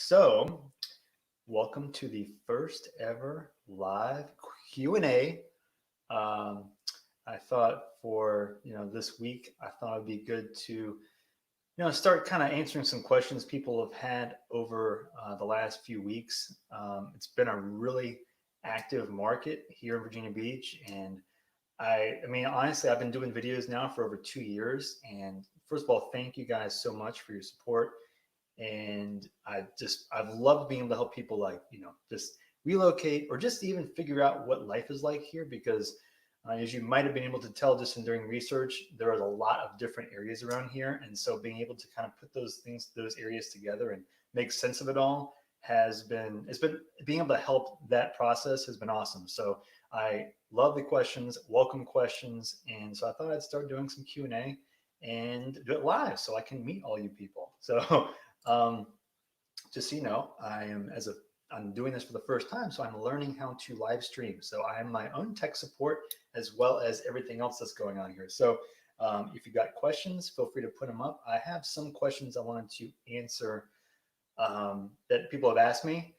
So, welcome to the first ever live Q&A. Um, I thought for this week, I thought it'd be good to start kind of answering some questions people have had over the last few weeks. It's been a really active market here in Virginia Beach, and I mean, honestly, I've been doing videos now for over 2 years. And first of all, thank you guys so much for your support. And I've loved being able to help people, like, just relocate or just even figure out what life is like here, because as you might have been able to tell just in doing research, there are a lot of different areas around here. And so being able to kind of put those areas together and make sense of it all it's been being able to help that process has been awesome. So I love the questions, welcome questions. And so I thought I'd start doing some Q&A and do it live so I can meet all you people. So um, just so you know, I'm doing this for the first time, so I'm learning how to live stream. So I am my own tech support as well as everything else that's going on here. So if you got questions, feel free to put them up. I have some questions I wanted to answer that people have asked me,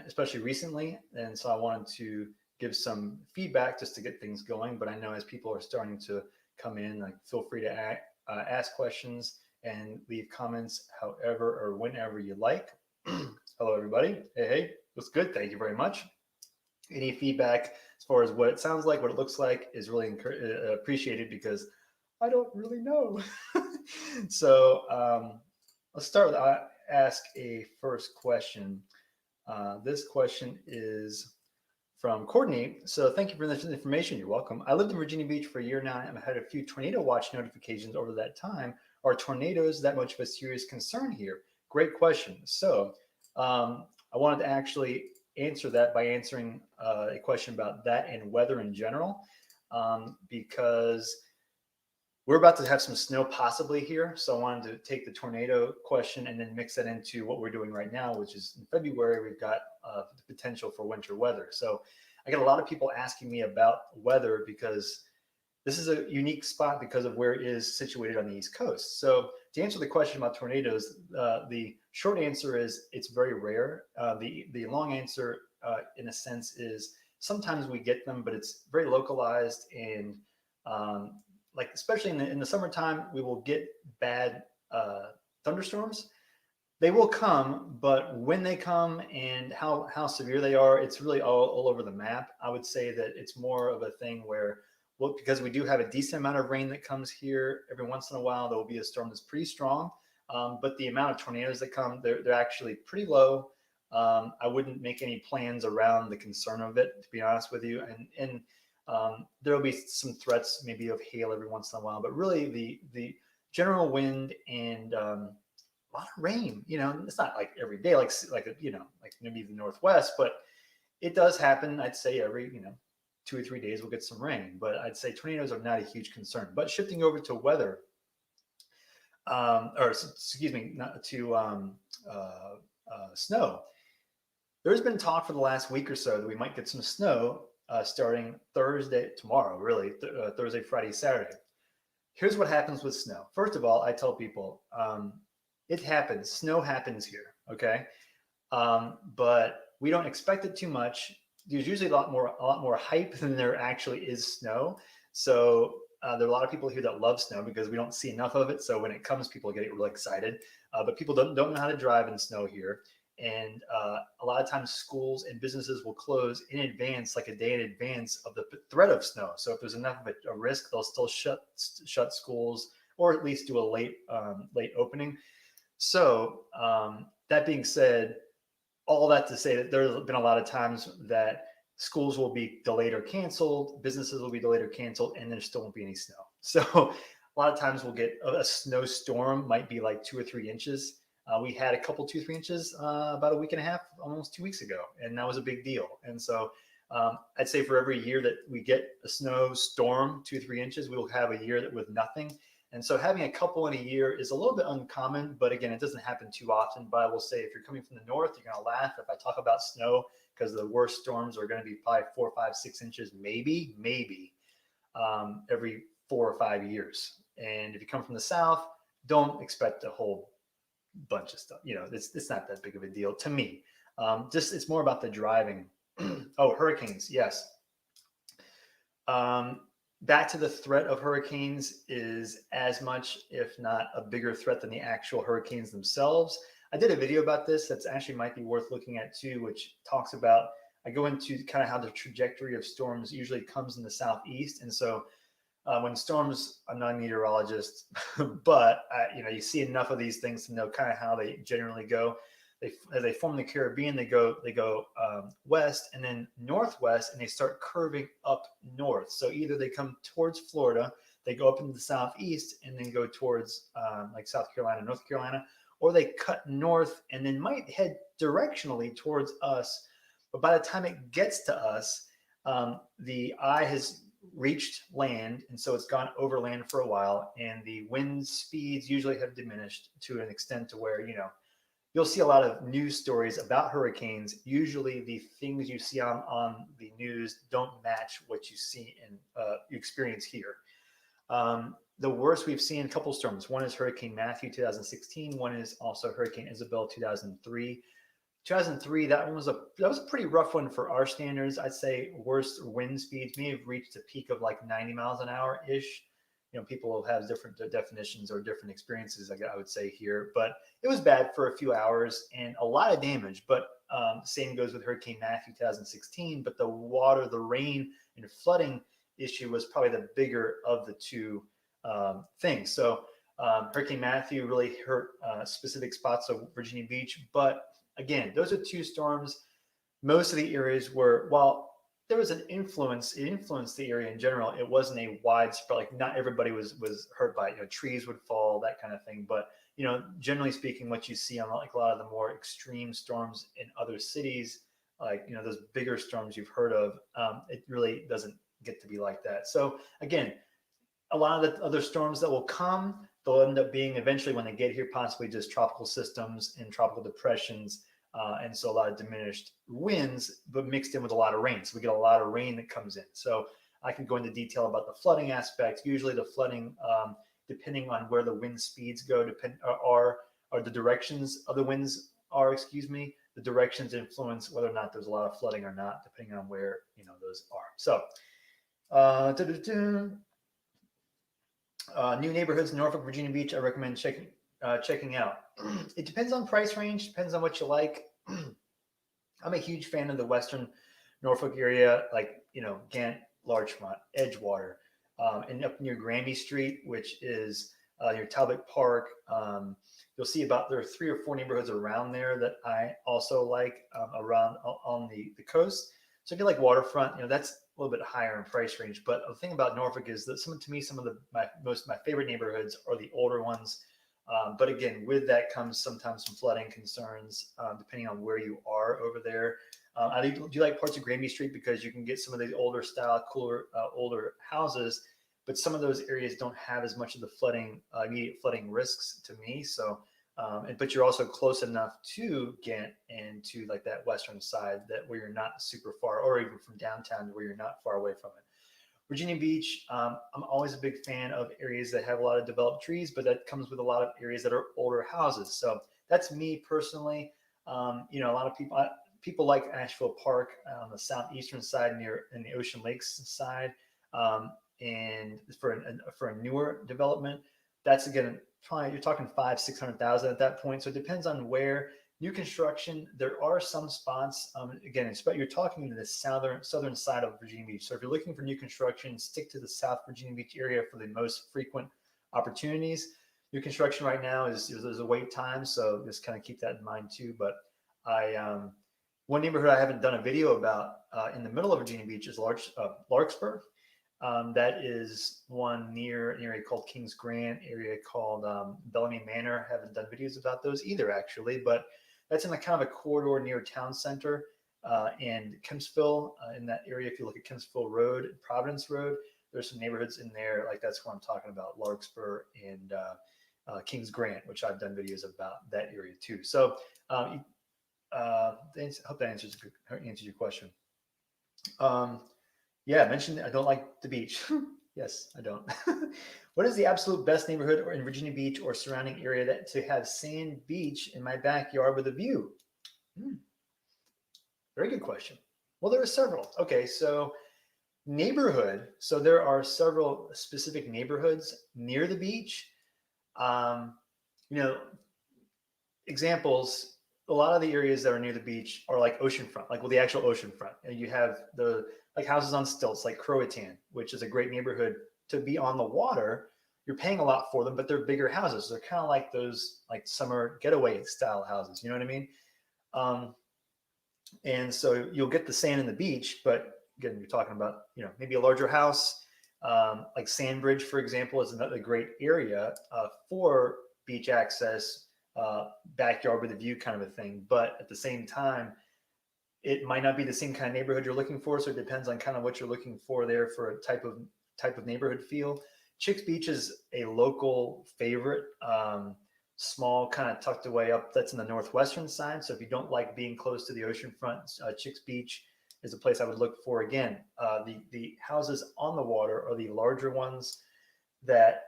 especially recently, and so I wanted to give some feedback just to get things going. But I know as people are starting to come in, like, feel free to ask questions and leave comments however or whenever you like. Hello, everybody. Hey, what's good? Thank you very much. Any feedback as far as what it sounds like, what it looks like, is really appreciated, because I don't really know. So let's start with ask a first question. This question is from Courtney. So thank you for this information. You're welcome. I lived in Virginia Beach for a year now, and I've had a few tornado watch notifications over that time. Are tornadoes that much of a serious concern here? Great question. So I wanted to actually answer that by answering a question about that and weather in general, because we're about to have some snow possibly here. So I wanted to take the tornado question and then mix that into what we're doing right now, which is in February, we've got the potential for winter weather. So I get a lot of people asking me about weather, because this is a unique spot because of where it is situated on the East Coast. So to answer the question about tornadoes, the short answer is it's very rare. The long answer, in a sense, is sometimes we get them, but it's very localized. And like, especially in the summertime, we will get bad thunderstorms. They will come, but when they come and how severe they are, it's really all over the map. I would say that it's more of a thing where, well, because we do have a decent amount of rain that comes here every once in a while, there will be a storm that's pretty strong. But the amount of tornadoes that come, they're actually pretty low. I wouldn't make any plans around the concern of it, to be honest with you. And there will be some threats, maybe of hail every once in a while, but really the general wind and a lot of rain. It's not like every day, like like maybe the Northwest, but it does happen. I'd say every 2 or 3 days we'll get some rain, but I'd say tornadoes are not a huge concern. But shifting over to weather, or excuse me, not to snow. There's been talk for the last week or so that we might get some snow starting Thursday, tomorrow, really, Thursday, Friday, Saturday. Here's what happens with snow. First of all, I tell people it happens. Snow happens here, okay? But we don't expect it too much. There's usually a lot more hype than there actually is snow. So there are a lot of people here that love snow because we don't see enough of it. So when it comes, people get really excited. But people don't know how to drive in snow here. And a lot of times schools and businesses will close in advance, like a day in advance of the threat of snow. So if there's enough of a risk, they'll still shut schools, or at least do a late opening. So that being said, all that to say that there's been a lot of times that schools will be delayed or canceled, businesses will be delayed or canceled, and there still won't be any snow. So a lot of times we'll get a snowstorm, might be like 2 or 3 inches. We had a couple 2 or 3 inches about a week and a half, almost 2 weeks ago, and that was a big deal. And so I'd say for every year that we get a snowstorm, 2 or 3 inches, we will have a year that with nothing. And so having a couple in a year is a little bit uncommon, but again, it doesn't happen too often. But I will say, if you're coming from the north, you're going to laugh if I talk about snow, because the worst storms are going to be probably 4, 5, 6 inches, maybe every 4 or 5 years. And if you come from the south, don't expect a whole bunch of stuff. It's not that big of a deal to me. Just it's more about the driving. Oh, hurricanes, yes. Um, Back to the threat of hurricanes is as much, if not a bigger threat than the actual hurricanes themselves. I did a video about this that's actually might be worth looking at too, which talks about, I go into kind of how the trajectory of storms usually comes in the southeast. And so when storms, I'm not a meteorologist, but you see enough of these things to know kind of how they generally go. As they form the Caribbean, they go west and then northwest, and they start curving up north. So either they come towards Florida, they go up into the southeast, and then go towards like South Carolina, North Carolina, or they cut north and then might head directionally towards us. But by the time it gets to us, the eye has reached land, and so it's gone overland for a while, and the wind speeds usually have diminished to an extent to where you'll see a lot of news stories about hurricanes. Usually the things you see on the news don't match what you see and you experience here. The worst we've seen a couple storms. One is Hurricane Matthew 2016. One is also Hurricane Isabel 2003. 2003, that was a pretty rough one for our standards. I'd say worst wind speeds may have reached a peak of like 90 miles an hour ish. People have different definitions or different experiences, I would say here, but it was bad for a few hours and a lot of damage. But same goes with Hurricane Matthew 2016. But the water, the rain, and flooding issue was probably the bigger of the two things. So Hurricane Matthew really hurt specific spots of Virginia Beach, but again, those are two storms. Most of the areas were, while there was an influence, it influenced the area in general. It wasn't a widespread, like not everybody was hurt by it. Trees would fall, that kind of thing. But generally speaking, what you see on like a lot of the more extreme storms in other cities, like those bigger storms you've heard of, it really doesn't get to be like that. So again, a lot of the other storms that will come, they'll end up being eventually, when they get here, possibly just tropical systems and tropical depressions. And so a lot of diminished winds, but mixed in with a lot of rain. So we get a lot of rain that comes in. So I can go into detail about the flooding aspect. Usually the flooding, depending on where the wind speeds go, are the directions of the winds are, the directions influence whether or not there's a lot of flooding or not, depending on where those are. So new neighborhoods in Norfolk, Virginia Beach, I recommend checking out. It depends on price range, depends on what you like. I'm a huge fan of the Western Norfolk area, like, Gant, Larchmont, Edgewater, and up near Granby Street, which is near Talbot Park. You'll see there are 3 or 4 neighborhoods around there that I also like around on the coast. So if you like waterfront, that's a little bit higher in price range. But the thing about Norfolk is that some of my favorite neighborhoods are the older ones. But again, with that comes sometimes some flooding concerns, depending on where you are over there. I do like parts of Granby Street because you can get some of these older style, cooler, older houses, but some of those areas don't have as much of the flooding, immediate flooding risks to me. So, but you're also close enough to Ghent and to like that western side that where you're not super far, or even from downtown where you're not far away from it. Virginia Beach, I'm always a big fan of areas that have a lot of developed trees, but that comes with a lot of areas that are older houses. So that's me personally. A lot of people like Asheville Park on the southeastern side in the Ocean Lakes side, and for a newer development, that's again probably you're talking 500,000-600,000 at that point. So it depends on where. New construction, there are some spots. Again, you're talking to the southern side of Virginia Beach. So if you're looking for new construction, stick to the South Virginia Beach area for the most frequent opportunities. New construction right now there's a wait time, so just kind of keep that in mind too. But one neighborhood I haven't done a video about in the middle of Virginia Beach is Larkspur. That is one near an area called Kings Grant, area called Bellamy Manor. Haven't done videos about those either, actually, but that's in a kind of a corridor near town center and Kempsville in that area. If you look at Kempsville Road, Providence Road, there's some neighborhoods in there. Like that's what I'm talking about, Larkspur and Kings Grant, which I've done videos about that area too. So I hope that answers your question. Yeah, I mentioned I don't like the beach. Yes, I don't. What is the absolute best neighborhood or in Virginia Beach or surrounding area that to have sand beach in my backyard with a view? Hmm, very good question. Well, there are several. Okay, so neighborhood. So there are several specific neighborhoods near the beach. Um, you know, examples, a lot of the areas that are near the beach are like oceanfront, like well, the actual oceanfront. And you have the like houses on stilts, like Croatan, which is a great neighborhood to be on the water. You're paying a lot for them, but they're bigger houses. They're kind of like those like summer getaway style houses. You know what I mean? Um, and so you'll get the sand in the beach, but again, you're talking about maybe a larger house, like Sandbridge, for example, is another great area for beach access, backyard with a view kind of a thing. But at the same time, it might not be the same kind of neighborhood you're looking for. So it depends on kind of what you're looking for there for a type of neighborhood feel. Chicks Beach is a local favorite, small kind of tucked away up. That's in the northwestern side. So if you don't like being close to the ocean front, Chicks Beach is a place I would look for. Again, the houses on the water are the larger ones that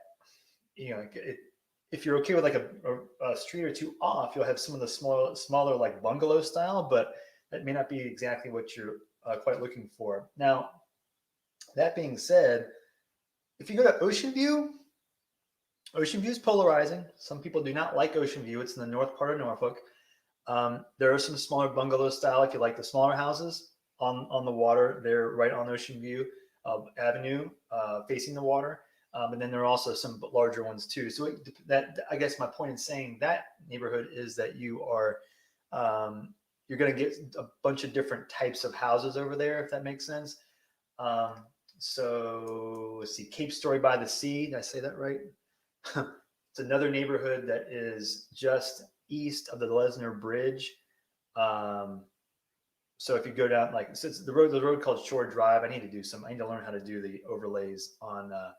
if you're okay with like a street or two off, you'll have some of the smaller like bungalow style, but that may not be exactly what you're quite looking for. Now, that being said, if you go to Ocean View, Ocean View is polarizing. Some people do not like Ocean View. It's in the north part of Norfolk. There are some smaller bungalow style if you like the smaller houses on the water. They're right on Ocean View Avenue, facing the water. And then there are also some larger ones too. So that I guess my point in saying that neighborhood is that you're going to get a bunch of different types of houses over there, if that makes sense. Um, so let's see, Cape Story by the Sea. Did I say that right? It's another neighborhood that is just east of the Lesnar Bridge. Um, so if you go down, like so it's the road called Shore Drive. I need to learn how to do the overlays on the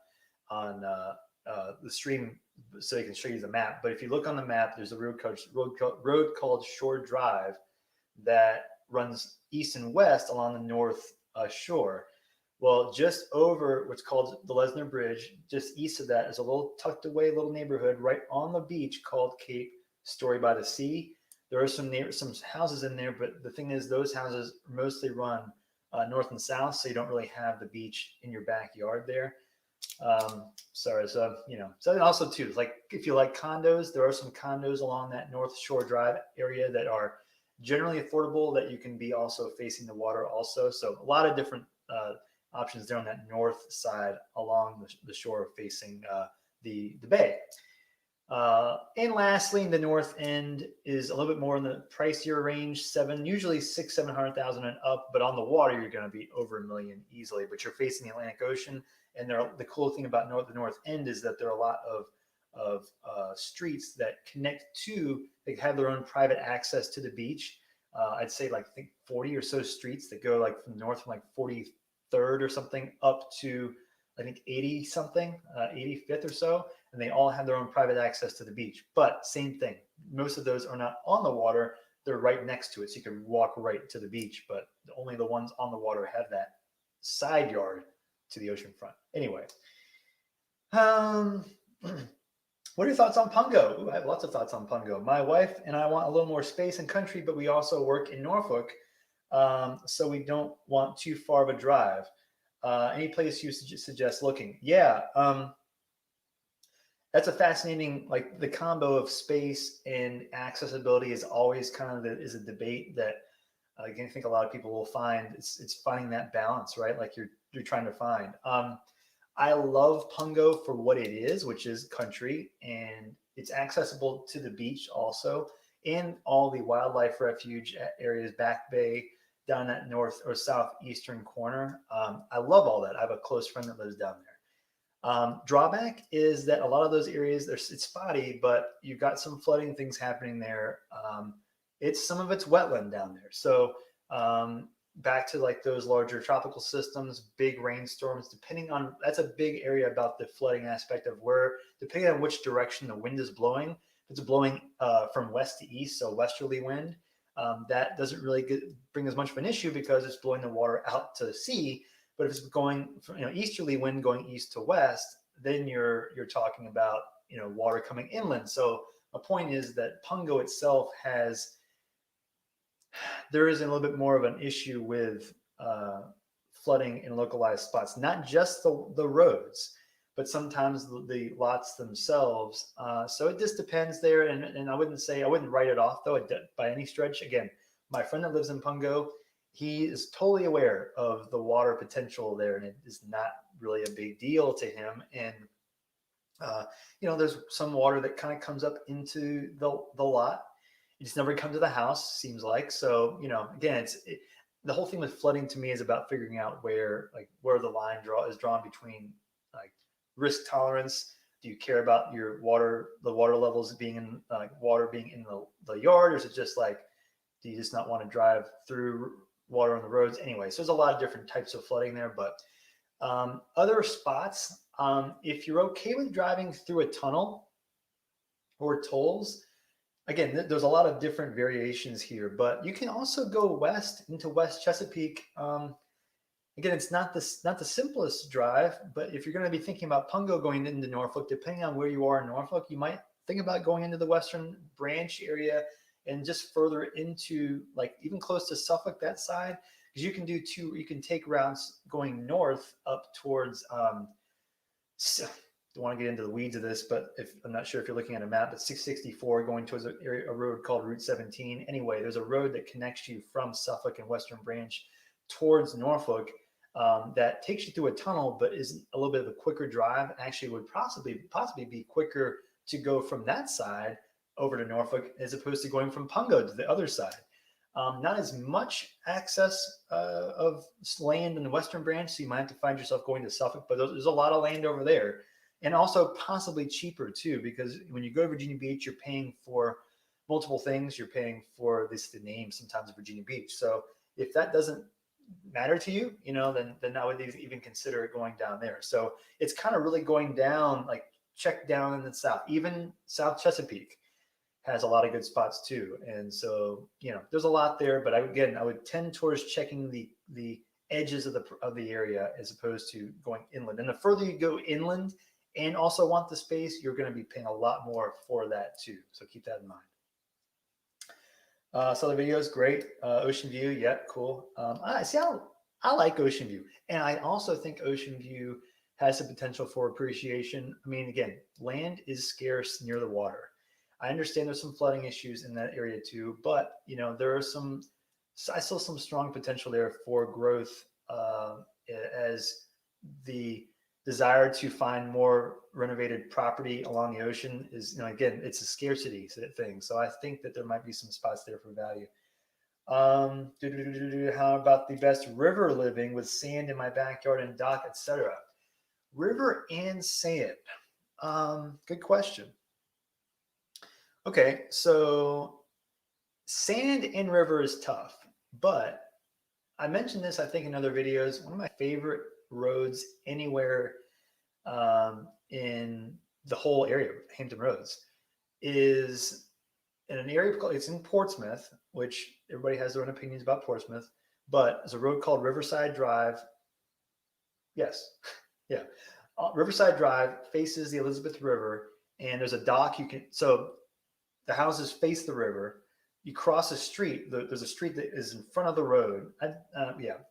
stream so I can show you the map. But if you look on the map, there's a road called Shore Drive that runs east and west along the north shore. Well, just over what's called the Lesnar Bridge, just east of that is a little tucked away little neighborhood right on the beach called Cape Story by the Sea. There are some houses in there, but the thing is, those houses mostly run north and south, so you don't really have the beach in your backyard there. So so also too, like if you like condos, there are some condos along that North Shore Drive area that are generally affordable that you can be also facing the water also. So a lot of different options there on that north side along the shore facing the bay. And lastly, in the north end is a little bit more in the pricier range, usually 700,000 and up. But on the water, you're going to be over $1 million easily. But you're facing the Atlantic Ocean, and the cool thing about the north end is that there are a lot of streets that connect to. They have their own private access to the beach. I'd say like I think 40 or so streets that go like from north from like 43rd or something up to I think 80 something, 85th or so, and they all have their own private access to the beach. But same thing, most of those are not on the water; they're right next to it, so you can walk right to the beach. But only the ones on the water have that side yard to the ocean front. Anyway, what are your thoughts on Pungo? Ooh, I have lots of thoughts on Pungo. My wife and I want a little more space and country, but we also work in Norfolk, so we don't want too far of a drive. Any place you suggest looking? Yeah, that's a fascinating, like the combo of space and accessibility is always kind of is a debate that again, I think a lot of people will find it's finding that balance, right? Like you're trying to find. I love Pungo for what it is, which is country, and it's accessible to the beach also, and all the wildlife refuge areas, Back Bay, down that north or southeastern corner. I love all that. I have a close friend that lives down there. Drawback is that a lot of those areas, it's spotty, but you've got some flooding things happening there. Some of it's wetland down there. So back to like those larger tropical systems, big rainstorms, that's a big area about the flooding aspect of where, depending on which direction the wind is blowing, if it's blowing from west to east, so westerly wind, that doesn't really bring as much of an issue because it's blowing the water out to sea. But if it's going from, easterly wind going east to west, then you're talking about water coming inland. So my point is that Pungo itself there is a little bit more of an issue with flooding in localized spots, not just the roads, but sometimes the lots themselves. So it just depends there. And I wouldn't write it off though by any stretch. Again, my friend that lives in Pungo, he is totally aware of the water potential there, and it is not really a big deal to him. And uh, there's some water that kind of comes up into the lot. It just never comes to the house, seems like. So, again, the whole thing with flooding to me is about figuring out where the line is drawn between like risk tolerance. Do you care about the water levels being in water being in the yard, or is it just do you just not want to drive through water on the roads anyway? So there's a lot of different types of flooding there, but other spots, if you're okay with driving through a tunnel or tolls, again, there's a lot of different variations here, but you can also go west into West Chesapeake. Again, it's not the simplest drive, but if you're going to be thinking about Pungo going into Norfolk, depending on where you are in Norfolk, you might think about going into the Western Branch area and just further into even close to Suffolk, that side, because you can take routes going north up towards don't want to get into the weeds of this, but I'm not sure if you're looking at a map, but 664 going towards a road called Route 17. Anyway, there's a road that connects you from Suffolk and Western Branch towards Norfolk that takes you through a tunnel, but is a little bit of a quicker drive. Actually, would possibly be quicker to go from that side over to Norfolk as opposed to going from Pungo to the other side. Not as much access of land in the Western Branch, so you might have to find yourself going to Suffolk, but there's a lot of land over there. And also possibly cheaper too, because when you go to Virginia Beach, you're paying for multiple things. You're paying for the name sometimes of Virginia Beach. So if that doesn't matter to you, then I would even consider going down there. So it's kind of really going down, check down in the south. Even South Chesapeake has a lot of good spots too. And so, there's a lot there, but I would tend towards checking the edges of the area as opposed to going inland. And the further you go inland and also want the space, you're going to be paying a lot more for that too. So keep that in mind. So the video is great. Ocean View, yeah, cool. I like Ocean View, and I also think Ocean View has the potential for appreciation. I mean, again, land is scarce near the water. I understand there's some flooding issues in that area too, but there are I saw some strong potential there for growth as the desire to find more renovated property along the ocean is, again, it's a scarcity thing. So I think that there might be some spots there for value. How about the best river living with sand in my backyard and dock, etc.? River and sand. Good question. Okay, so sand and river is tough, but I mentioned this, I think, in other videos. One of my favorite roads anywhere in the whole area, Hampton Roads, is in an area called, it's in Portsmouth, which everybody has their own opinions about Portsmouth, but there's a road called Riverside Drive. Yes, yeah. Riverside Drive faces the Elizabeth River, and there's a dock so the houses face the river. You cross a street. There's a street that is in front of the road.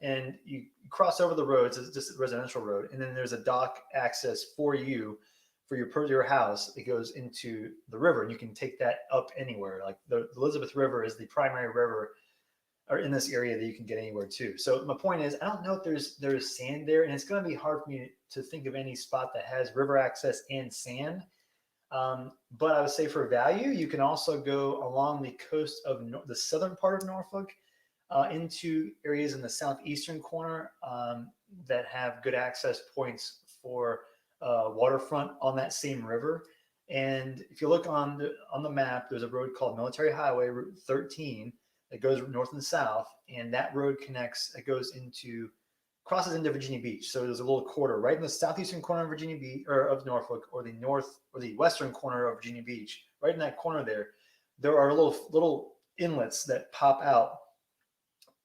And you cross over the roads. It's just a residential road, and then there's a dock access for your house. It goes into the river, and you can take that up anywhere. Like the Elizabeth River is the primary river, or in this area that you can get anywhere too. So my point is, I don't know if there's sand there, and it's going to be hard for me to think of any spot that has river access and sand. But I would say for value, you can also go along the coast of the southern part of Norfolk into areas in the southeastern corner that have good access points for waterfront on that same river. And if you look on the map, there's a road called Military Highway Route 13 that goes north and south, and that road crosses into Virginia Beach. So there's a little corridor right in the southeastern corner of Virginia Beach, or of Norfolk, or the north or the western corner of Virginia Beach. Right in that corner there are little inlets that pop out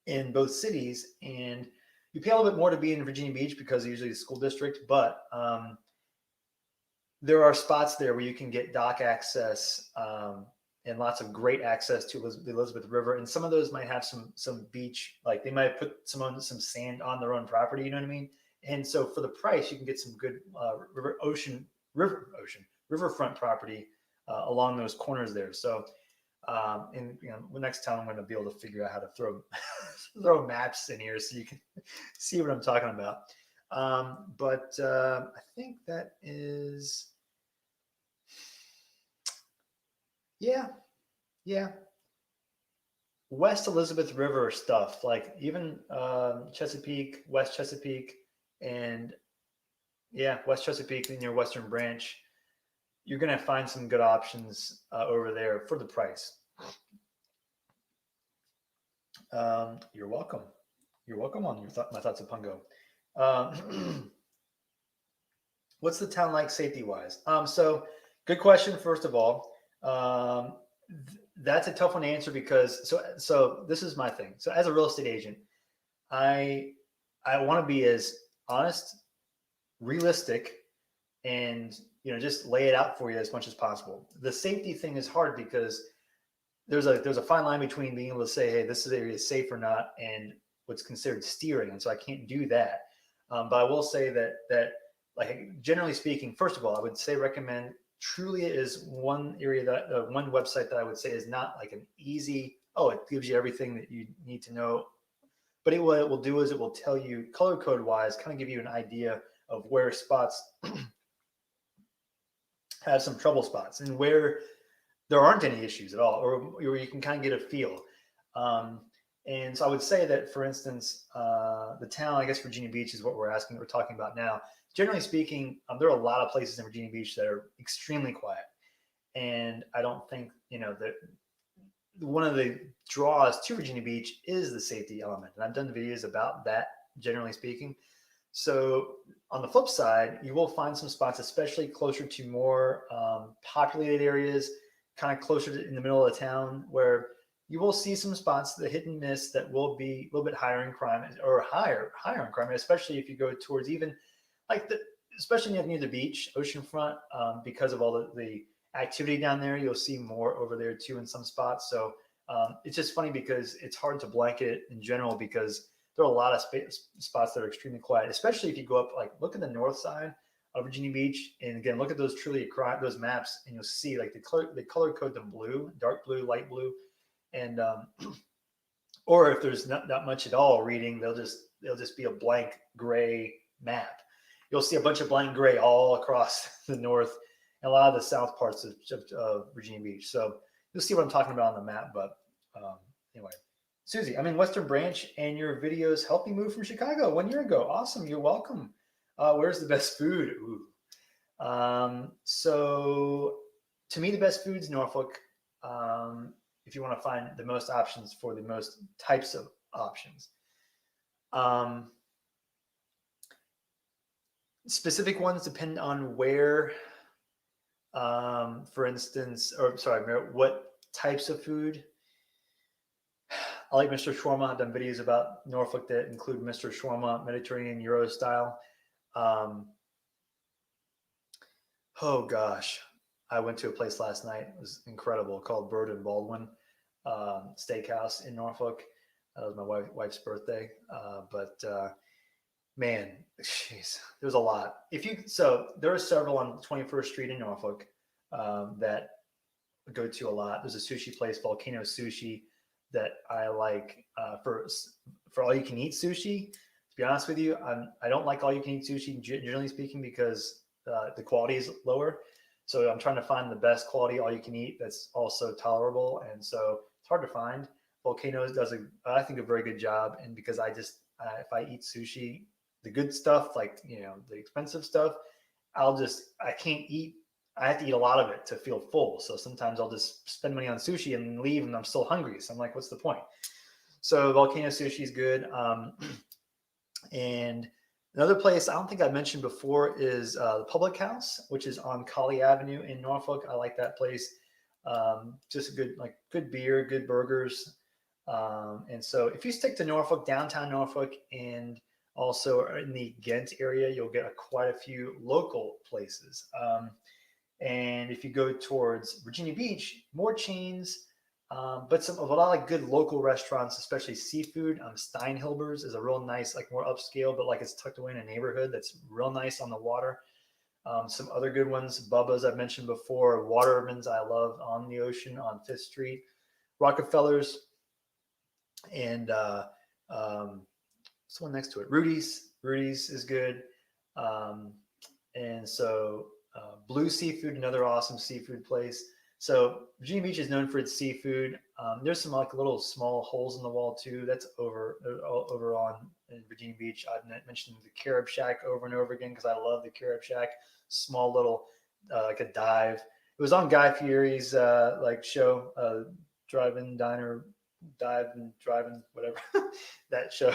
in both cities, and you pay a little bit more to be in Virginia Beach because usually the school district, but there are spots there where you can get dock access and lots of great access to the Elizabeth River. And some of those might have some beach, like they might put some sand on their own property. You know what I mean? And so for the price, you can get some good riverfront property along those corners there. So and the next time I'm going to be able to figure out how to throw maps in here so you can see what I'm talking about. But I think that is, yeah, yeah. West Elizabeth River stuff, like even Chesapeake, West Chesapeake, and yeah, West Chesapeake in your Western Branch. You're going to find some good options over there for the price. You're welcome. You're welcome on my thoughts of Pungo. What's the town like safety wise? So good question. First of all, that's a tough one to answer because so this is my thing. So as a real estate agent, I want to be as honest, realistic, and just lay it out for you as much as possible. The safety thing is hard because there's a fine line between being able to say, hey, this area is safe or not, and what's considered steering, and so I can't do that. But I will say that like generally speaking, first of all, I would say recommend Trulia is one area that one website that I would say is not like an easy. Oh, it gives you everything that you need to know, but what it will do is it will tell you color code wise, kind of give you an idea of where spots have some trouble spots and where there aren't any issues at all, or you can kind of get a feel. And so I would say that, for instance, the town, I guess Virginia Beach is what we're talking about now. Generally speaking, there are a lot of places in Virginia Beach that are extremely quiet. And I don't think, that one of the draws to Virginia Beach is the safety element. And I've done videos about that, generally speaking. So on the flip side, you will find some spots, especially closer to more populated areas, kind of closer to in the middle of the town, where you will see some spots, the hit and miss, that will be a little bit higher in crime, or higher in crime, especially if you go towards even like especially near the beach, oceanfront, because of all the activity down there. You'll see more over there too in some spots. So it's just funny because it's hard to blanket it in general because there are a lot of spots that are extremely quiet, especially if you go up, like look at the north side of Virginia Beach, and again look at those those maps, and you'll see like they color code them blue, dark blue, light blue, and or if there's not much at all reading, they'll just be a blank gray map. You'll see a bunch of blank gray all across the north and a lot of the south parts of Virginia Beach. So you'll see what I'm talking about on the map. But anyway, Susie, I'm in Western Branch, and your videos helped me move from Chicago 1 year ago. Awesome, you're welcome. Where's the best food? So to me, the best food's Norfolk. If you want to find the most options for the most types of options. Specific ones depend on where, for instance, or sorry, what types of food. I like Mr. Shawarma. I've done videos about Norfolk that include Mr. Shawarma, Mediterranean Euro style. Oh gosh, I went to a place last night. It was incredible, called Bird and Baldwin Steakhouse in Norfolk. That was my wife's birthday. Man, jeez, there's a lot. So there are several on 21st Street in Norfolk that I go to a lot. There's a sushi place, Volcano Sushi, that I like for all you can eat sushi. To be honest with you, I don't like all you can eat sushi, generally speaking, because the quality is lower. So I'm trying to find the best quality all you can eat that's also tolerable, and so it's hard to find. Volcanoes does I think a very good job, and because if I eat sushi, the good stuff, like the expensive stuff, I can't eat. I have to eat a lot of it to feel full. So sometimes I'll just spend money on sushi and leave, and I'm still hungry. So I'm like, what's the point? So Volcano Sushi is good. And another place I don't think I mentioned before is the Public House, which is on Colley Avenue in Norfolk. I like that place. Just good beer, good burgers. And so if you stick to Norfolk, downtown Norfolk, and Also, in the Ghent area, you'll get quite a few local places. And if you go towards Virginia Beach, more chains, but a lot of good local restaurants, especially seafood. Steinhilber's is a real nice, like more upscale, but like it's tucked away in a neighborhood that's real nice on the water. Some other good ones, Bubba's I've mentioned before, Waterman's I love on the ocean on Fifth Street, Rockefeller's, and what's the one next to it? Rudy's. Rudy's is good. Um, and so Blue Seafood, another awesome seafood place. So Virginia Beach is known for its seafood. There's some like little small holes in the wall too. That's over on in Virginia Beach. I've mentioned the Carib Shack over and over again because I love the Carib Shack. Small little like a dive. It was on Guy Fieri's like show, drive-in diner, dive and driving whatever that show.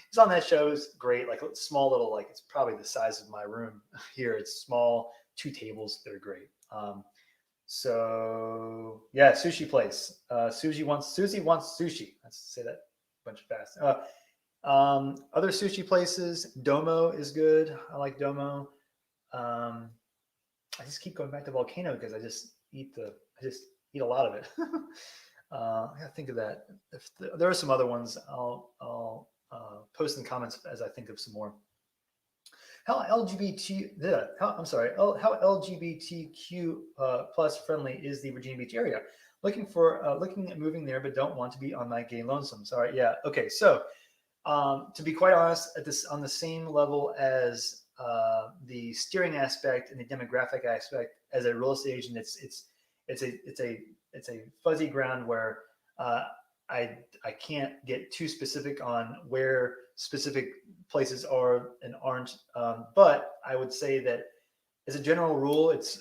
It's on that show. It's great. Like a small little like it's probably the size of my room here. It's small, 2 tables. They're great. So yeah, sushi place. Susie wants sushi. Let's say that a bunch of fast. Other sushi places. Domo is good. I like Domo. I just keep going back to Volcano because I just eat a lot of it. I gotta think of that. If there are some other ones, I'll post in the comments as I think of some more. How LGBTQ plus friendly is the Virginia Beach area? Looking at moving there, but don't want to be on my gay lonesome. Sorry, yeah, okay. So to be quite honest, on the same level as the steering aspect and the demographic aspect as a real estate agent, it's a fuzzy ground where I can't get too specific on where specific places are and aren't. But I would say that as a general rule, it's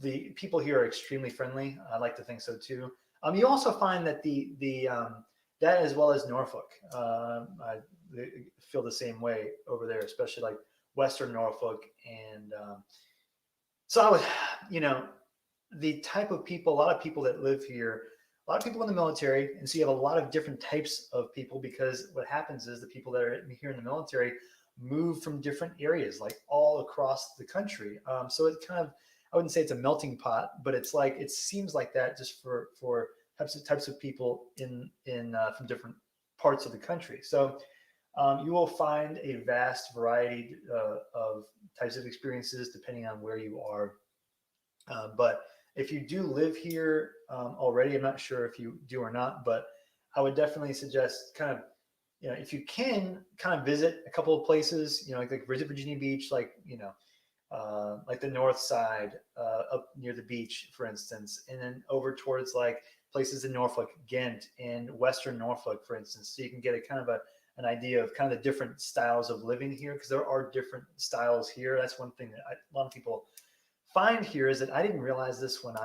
the people here are extremely friendly. I like to think so too. You also find that that as well as Norfolk, I feel the same way over there, especially like Western Norfolk. And so I would, the type of people, a lot of people that live here, a lot of people in the military. And so you have a lot of different types of people because what happens is the people that are here in the military move from different areas, like all across the country. So it kind of, I wouldn't say it's a melting pot, but it's like, it seems like that just for types of people in from different parts of the country. So you will find a vast variety of types of experiences depending on where you are. But if you do live here already, I'm not sure if you do or not, but I would definitely suggest kind of, if you can kind of visit a couple of places, like visit Virginia Beach, like the north side up near the beach, for instance, and then over towards like places in Norfolk, Ghent, and Western Norfolk, for instance, so you can get a kind of an idea of kind of the different styles of living here, because there are different styles here. That's one thing that a lot of people find here is that I didn't realize this when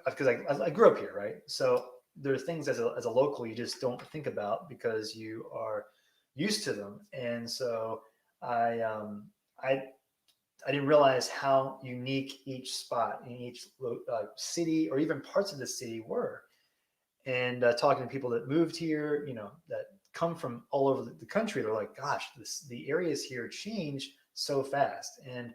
because I grew up here, right? So there are things as a local you just don't think about because you are used to them, and so I didn't realize how unique each spot in each city or even parts of the city were. And talking to people that moved here, that come from all over the country, they're like, "Gosh, the areas here change so fast." And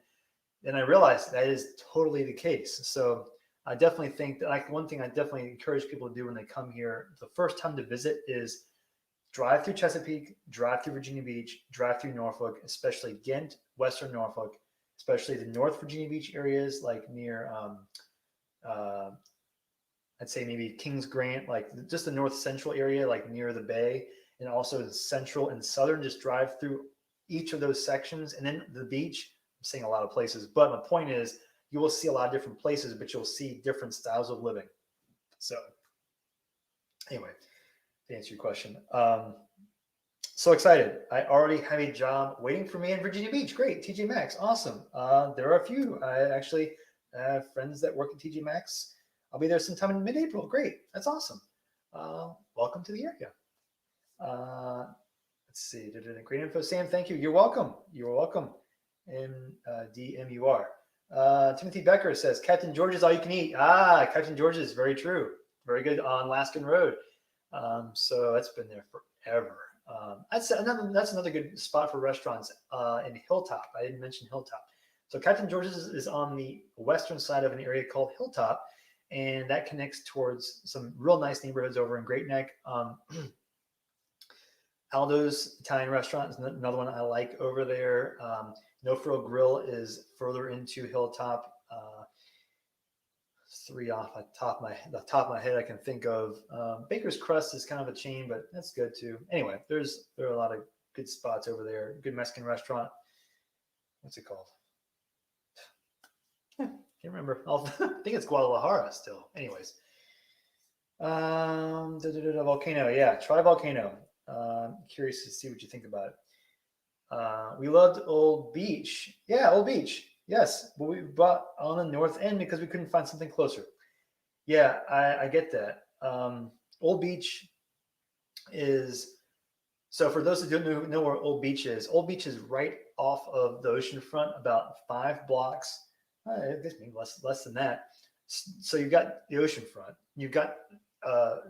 then I realized that is totally the case. So I definitely think that one thing I definitely encourage people to do when they come here, the first time to visit is drive through Chesapeake, drive through Virginia Beach, drive through Norfolk, especially Ghent, Western Norfolk, especially the North Virginia Beach areas, like near, I'd say maybe Kings Grant, like just the north central area, like near the bay, and also the central and southern. Just drive through each of those sections, and then the beach. I'm saying a lot of places, but my point is, you will see a lot of different places, but you'll see different styles of living. So, anyway, to answer your question. So excited. I already have a job waiting for me in Virginia Beach. Great. TJ Maxx. Awesome. There are a few. I actually have friends that work at TJ Maxx. I'll be there sometime in mid-April. Great. That's awesome. Welcome to the area. Let's see. Great info. Sam, thank you. You're welcome. You're welcome. DMUR. Timothy Becker says, Captain George's all you can eat. Captain George's. Very true. Very good on Laskin Road. So that's been there forever. That's another good spot for restaurants in Hilltop. I didn't mention Hilltop. So Captain George's is on the western side of an area called Hilltop, and that connects towards some real nice neighborhoods over in Great Neck. Aldo's Italian restaurant is another one I like over there. No Frill Grill is further into Hilltop. Three off the top of my head I can think of. Baker's Crust is kind of a chain, but that's good too. Anyway, there are a lot of good spots over there. Good Mexican restaurant. What's it called? Can't remember. I think it's Guadalajara still. Anyways, Volcano. Yeah, try Volcano. Curious to see what you think about it. We loved Old Beach. Yeah, Old Beach. Yes, but we bought on the north end because we couldn't find something closer. Yeah, I get that. Old Beach is, so for those who don't know where Old Beach is right off of the ocean front, about 5 blocks. I guess maybe less than that. So you've got the ocean front. You've got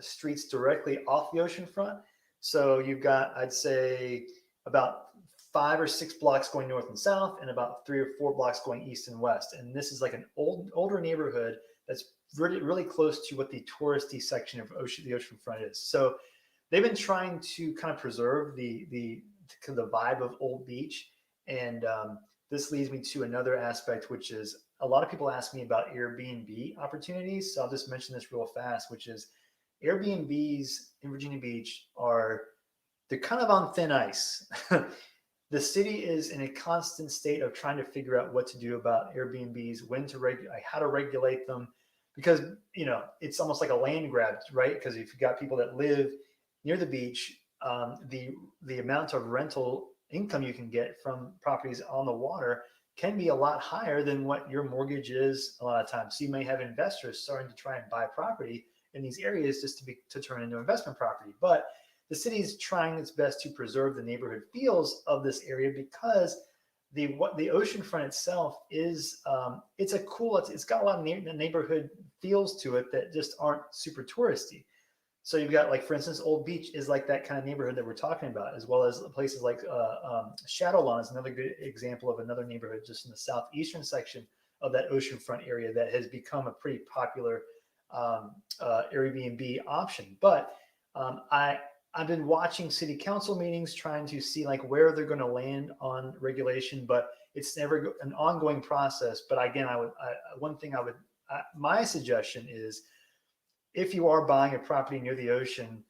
streets directly off the ocean front. So you've got, I'd say, about 5 or 6 blocks going north and south, and about 3 or 4 blocks going east and west. And this is like an older neighborhood that's really, really close to what the touristy section of the ocean front is. So they've been trying to kind of preserve the vibe of Old Beach. And this leads me to another aspect, which is a lot of people ask me about Airbnb opportunities. So I'll just mention this real fast, which is Airbnbs in Virginia Beach they're kind of on thin ice. The city is in a constant state of trying to figure out what to do about Airbnbs, how to regulate them, because it's almost like a land grab, right? Because if you've got people that live near the beach, the amount of rental income you can get from properties on the water can be a lot higher than what your mortgage is a lot of times. So you may have investors starting to try and buy property in these areas just to turn into investment property. But the city is trying its best to preserve the neighborhood feels of this area because the oceanfront itself is it's got a lot of neighborhood feels to it that just aren't super touristy. So you've got, like, for instance, Old Beach is like that kind of neighborhood that we're talking about, as well as places like Shadowlawn is another good example of another neighborhood just in the southeastern section of that oceanfront area that has become a pretty popular Airbnb option. But I've been watching city council meetings trying to see like where they're going to land on regulation, but it's never an ongoing process. But again, my suggestion is, if you are buying a property near the ocean,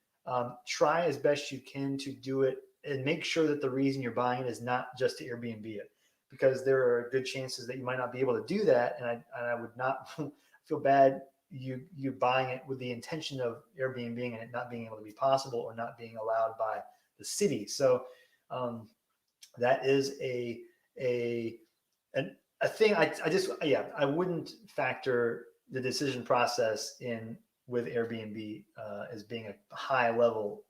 try as best you can to do it and make sure that the reason you're buying it is not just to Airbnb it, because there are good chances that you might not be able to do that. And I would not feel bad you buying it with the intention of Airbnb and it not being able to be possible or not being allowed by the city. So that is a thing. I wouldn't factor the decision process in with Airbnb as being a high level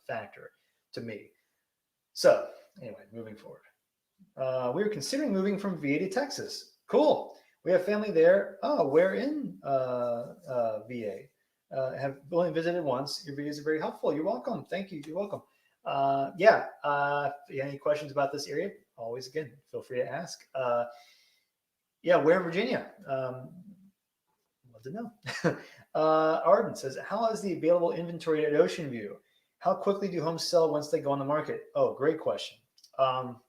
factor to me. So anyway, moving forward, we were considering moving from VA to Texas. Cool. We have family there. Oh, where in VA? Have only visited once. Your videos are very helpful. You're welcome. Thank you. You're welcome. If you have any questions about this area, always, again, feel free to ask. Where in Virginia? Love to know. Arden says, how is the available inventory at Ocean View? How quickly do homes sell once they go on the market? Oh, great question. All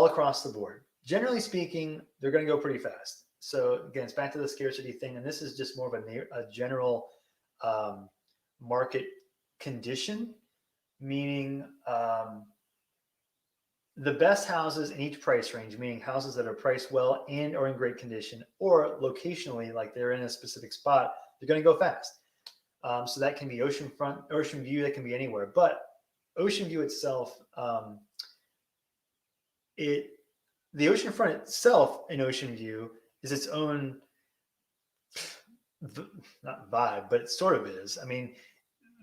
across the board. Generally speaking, they're going to go pretty fast. So again, it's back to the scarcity thing. And this is just more of a general market condition, meaning the best houses in each price range, meaning houses that are priced well and are in great condition, or locationally, like they're in a specific spot, they're going to go fast. So that can be oceanfront, Ocean View, that can be anywhere. But Ocean View itself, the oceanfront itself in Ocean View is its own, not vibe, but it sort of is. I mean,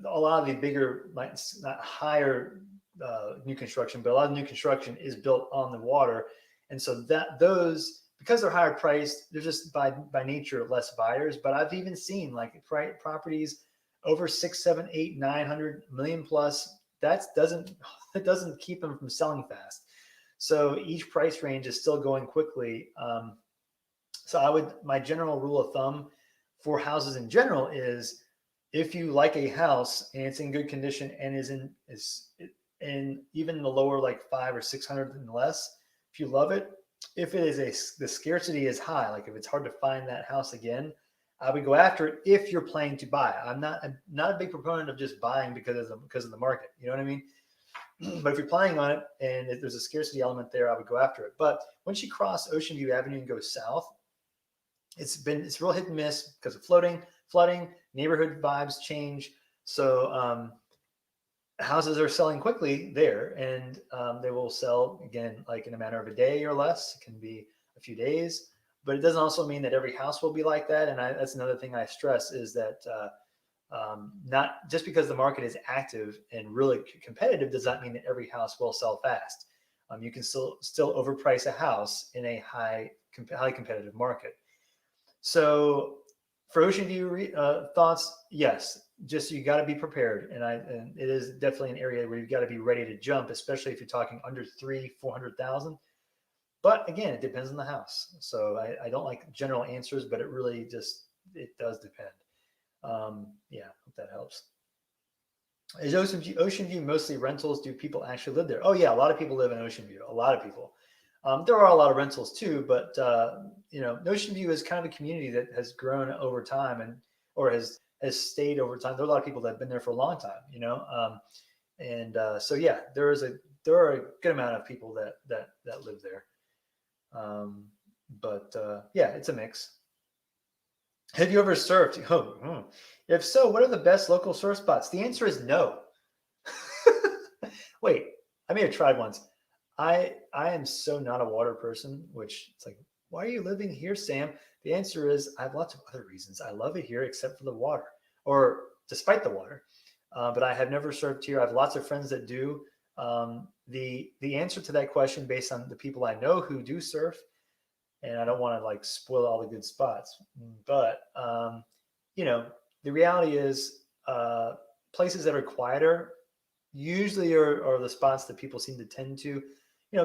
a lot of the bigger, like not higher new construction, but a lot of new construction is built on the water. And so those, because they're higher priced, they're just by nature less buyers. But I've even seen like properties, over 6, 7, 8, 900 million plus, that doesn't it doesn't keep them from selling fast. So each price range is still going quickly. So my general rule of thumb for houses in general is, if you like a house and it's in good condition and is in even the lower like 5 or 600 and less, if you love it, if it is the scarcity is high, like if it's hard to find that house again, I would go after it if you're planning to buy. I'm not a big proponent of just buying because of the market. You know what I mean? But if you're planning on it and if there's a scarcity element there, I would go after it. But once you cross Ocean View Avenue and go south, it's real hit and miss because of flooding, neighborhood vibes change. So houses are selling quickly there, and they will sell again like in a matter of a day or less. It can be a few days, but it doesn't also mean that every house will be like that. And that's another thing I stress is that not just because the market is active and really competitive does not mean that every house will sell fast. You can still overprice a house in a highly competitive market. So for Ocean View thoughts, yes, just you got to be prepared, and it is definitely an area where you've got to be ready to jump, especially if you're talking under 300,000-400,000. But again, it depends on the house. So I don't like general answers, but it really it does depend. Yeah, hope that helps. Is Ocean View mostly rentals? Do people actually live there? Oh yeah, a lot of people live in Ocean View. A lot of people. There are a lot of rentals too, but Ocean View is kind of a community that has grown over time or has stayed over time. There are a lot of people that have been there for a long time, so yeah, there are a good amount of people that live there. Yeah, it's a mix. Have you ever surfed? Oh, if so, what are the best local surf spots? The answer is no. Wait, I may have tried once. I am so not a water person, which it's like, why are you living here, Sam? The answer is I have lots of other reasons. I love it here except for the water, or despite the water. But I have never surfed here. I have lots of friends that do. The answer to that question, based on the people I know who do surf, and I don't want to like spoil all the good spots, but the reality is places that are quieter usually are the spots that people seem to tend to.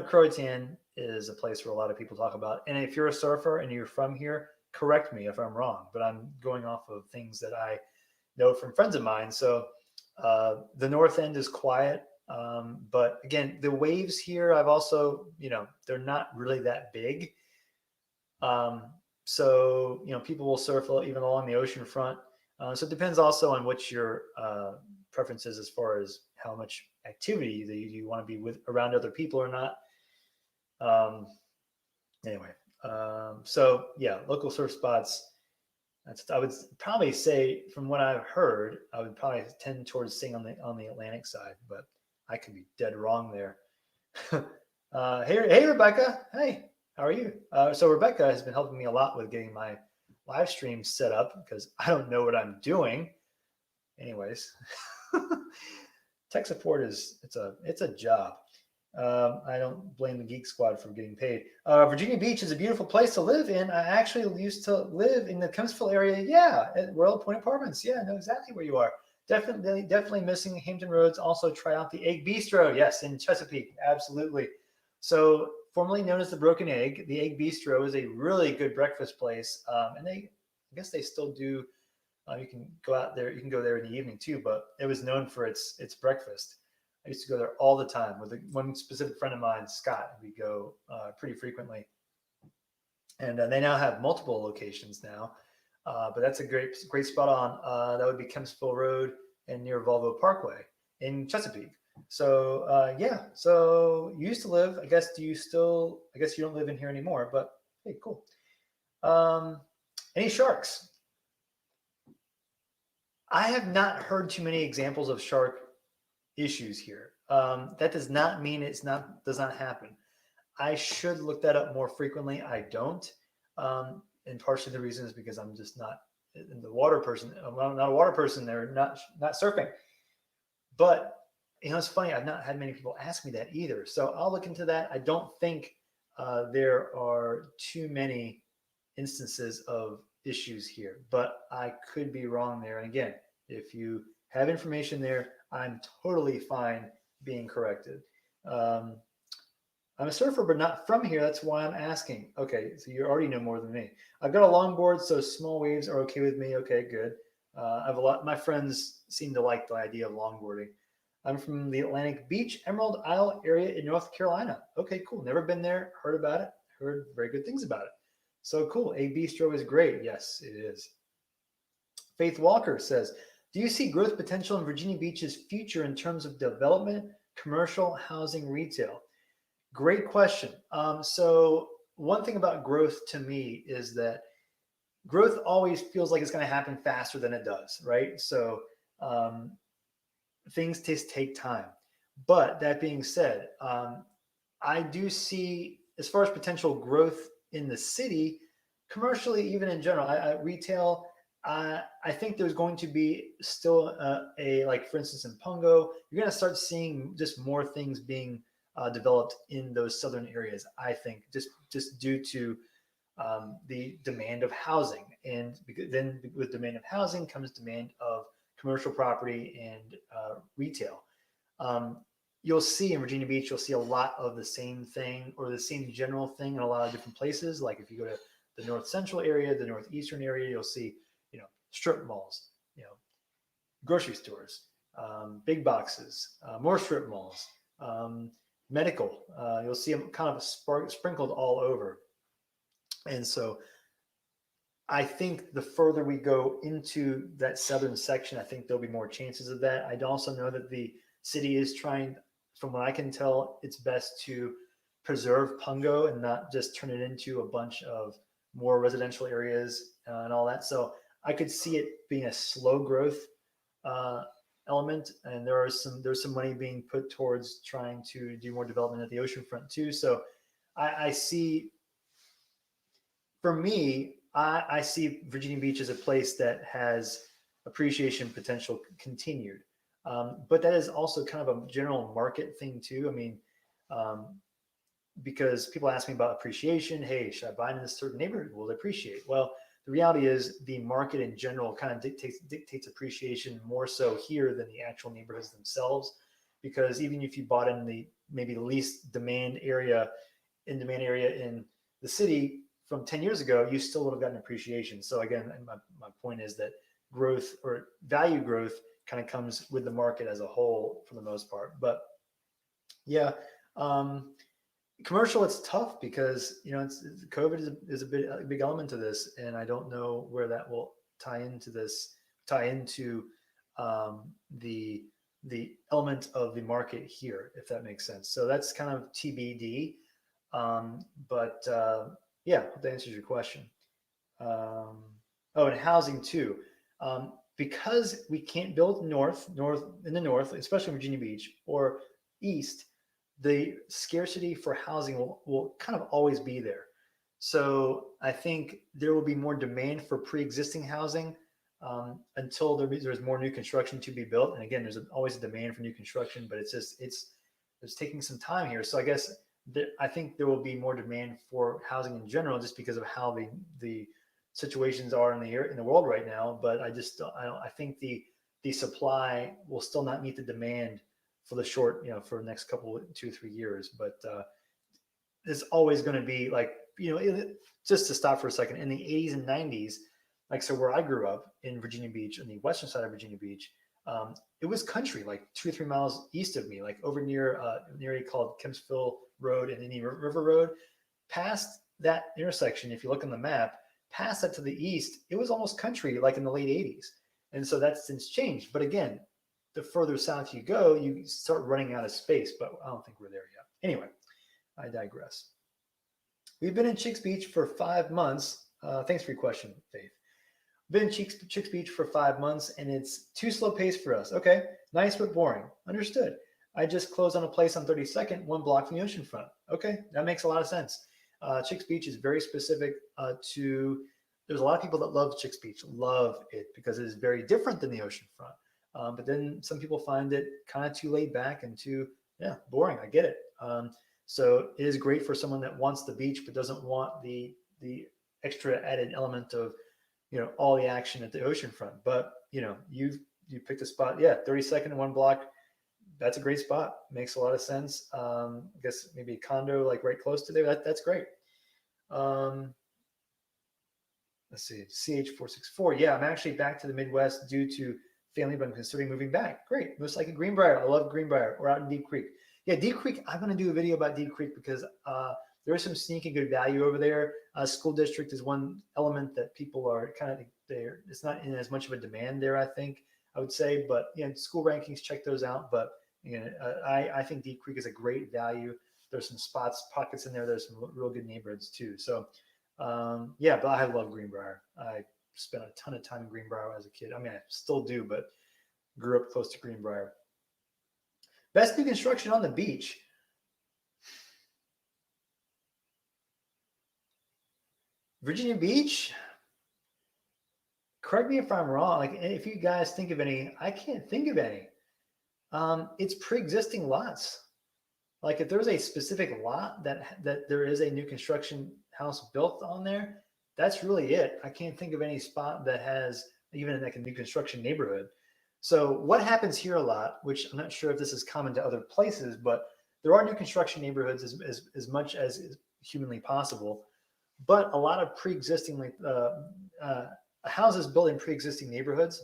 Croatan is a place where a lot of people talk about. And if you're a surfer and you're from here, correct me if I'm wrong, but I'm going off of things that I know from friends of mine. So the North End is quiet. But again, the waves here, I've also, they're not really that big. So people will surf even along the ocean front. So it depends also on what your preferences as far as how much activity that you want to be with around other people or not. Anyway, so yeah, local surf spots. I would probably say, from what I've heard, I would probably tend towards staying on the Atlantic side, but I could be dead wrong there. Hey, Rebecca. Hey, how are you? So Rebecca has been helping me a lot with getting my live stream set up because I don't know what I'm doing. Anyways, tech support it's a job. I don't blame the Geek Squad for getting paid. Virginia Beach is a beautiful place to live in. I actually used to live in the Kempsville area. Yeah, at Royal Point Apartments. Yeah, I know exactly where you are. Definitely missing Hampton Roads. Also try out the Egg Bistro. Yes, in Chesapeake. Absolutely. So formerly known as the Broken Egg, the Egg Bistro is a really good breakfast place. And I guess they still do. You can go out there. You can go there in the evening too, but it was known for its breakfast. I used to go there all the time with one specific friend of mine, Scott. We go pretty frequently, and they now have multiple locations now. But that's a great spot on. That would be Kempsville Road and near Volvo Parkway in Chesapeake. So yeah, so you used to live. I guess I guess you don't live in here anymore. But hey, cool. Any sharks? I have not heard too many examples of shark issues here. That does not mean does not happen. I should look that up more frequently. I don't, and partially the reason is because I'm just not the water person. I'm not a water person. They're not surfing. But it's funny. I've not had many people ask me that either. So I'll look into that. I don't think there are too many instances of issues here, but I could be wrong there. And again, If you have information there, I'm totally fine being corrected. Um, I'm a surfer, but not from here. That's why I'm asking. Okay, so you already know more than me. I've got a longboard, so small waves are okay with me. Okay, good. I have a lot. My friends seem to like the idea of longboarding. I'm from the Atlantic Beach, Emerald Isle area in North Carolina. Okay, cool. Never been there. Heard about it. Heard very good things about it. So cool. A bistro is great. Yes, it is. Faith Walker says, "Do you see growth potential in Virginia Beach's future in terms of development, commercial, housing, retail?" Great question. So one thing about growth to me is that growth always feels like it's going to happen faster than it does, right? So um, things just take time. But that being said, I do see, as far as potential growth in the city, commercially, even in general, retail, I think there's going to be still like, for instance, in Pungo, you're going to start seeing just more things being developed in those southern areas. I think just due to the demand of housing, and then with demand of housing comes demand of commercial property and retail. Um, you'll see in Virginia Beach, you'll see a lot of the same thing, or the same general thing, in a lot of different places. Like if you go to the north central area, the northeastern area, you'll see, strip malls, grocery stores, big boxes, more strip malls, um, medical. You'll see them kind of sprinkled all over. And so I think the further we go into that southern section, I think there'll be more chances of that. I also know that the city is trying, from what I can tell, it's best to preserve Pungo and not just turn it into a bunch of more residential areas and all that. So I could see it being a slow growth uh, element, and there's some money being put towards trying to do more development at the oceanfront too. So I see, for me, I see Virginia Beach as a place that has appreciation potential continued. But that is also kind of a general market thing too. I mean, um, because people ask me about appreciation. Hey, should I buy in a certain neighborhood? Will it appreciate? Well, the reality is the market in general kind of dictates appreciation more so here than the actual neighborhoods themselves. Because even if you bought in the maybe the least demand area in the city from 10 years ago, you still would have gotten appreciation. So again, my point is that growth, or value growth, kind of comes with the market as a whole for the most part. But yeah, um, commercial, it's tough because COVID a big element to this, and I don't know where that will tie into um, the the element of the market here, if that makes sense. So that's kind of TBD. But yeah, hope that answers your question. Um, oh, and housing too. Because we can't build north in the north, especially Virginia Beach, or east, the scarcity for housing will kind of always be there. So I think there will be more demand for pre-existing housing until there's more new construction to be built. And again, there's always a demand for new construction, but it's taking some time here. So I guess I think there will be more demand for housing in general, just because of how the situations are in the world right now. But I think the supply will still not meet the demand for the short, for the next couple 2 or 3 years. But there's always going to be, like, just to stop for a second, in the 80s and 90s, like, so where I grew up in Virginia Beach, on the western side of Virginia Beach, it was country, like 2 or 3 miles east of me, like over near an area called Kempsville Road and Indian River Road. Past that intersection, if you look on the map, past that to the east, it was almost country, like in the late 80s. And so that's since changed. But again, the further south you go, you start running out of space. But I don't think we're there yet. Anyway, I digress. We've been in Chicks Beach for 5 months. Thanks for your question, Faith. Been in Chicks Beach for 5 months, and it's too slow paced for us. Okay, nice but boring. Understood. I just closed on a place on 32nd, 1 block from the oceanfront. Okay, that makes a lot of sense. Chicks Beach is very specific to. There's a lot of people that love Chicks Beach, love it because it is very different than the oceanfront. But then some people find it kind of too laid back and too, boring. I get it. So it is great for someone that wants the beach but doesn't want the extra added element of all the action at the oceanfront. But you've you picked a spot. Yeah, 32nd in one block. That's a great spot. Makes a lot of sense. I guess maybe a condo like right close to there. That's great. Um, let's see, CH464. Yeah, I'm actually back to the Midwest due to family, but I'm considering moving back. Great. Most likely Greenbrier. I love Greenbrier. We're out in Deep Creek. Yeah, Deep Creek. I'm going to do a video about Deep Creek because there is some sneaky good value over there. School district is one element that people are kind of there. It's not in as much of a demand there, I think, I would say. But school rankings, check those out. But I think Deep Creek is a great value. There's some pockets in there. There's some real good neighborhoods too. So yeah, but I love Greenbrier. I spent a ton of time in Greenbrier as a kid. I mean, I still do, but grew up close to Greenbrier. Best new construction on the beach. Virginia Beach. Correct me if I'm wrong. Like, if you guys think of any, I can't think of any. It's pre-existing lots. Like, if there's a specific lot that there is a new construction house built on there, that's really it. I can't think of any spot that has even like a new construction neighborhood. So what happens here a lot, which I'm not sure if this is common to other places, but there are new construction neighborhoods as much as is humanly possible. But a lot of pre-existing houses built in pre-existing neighborhoods.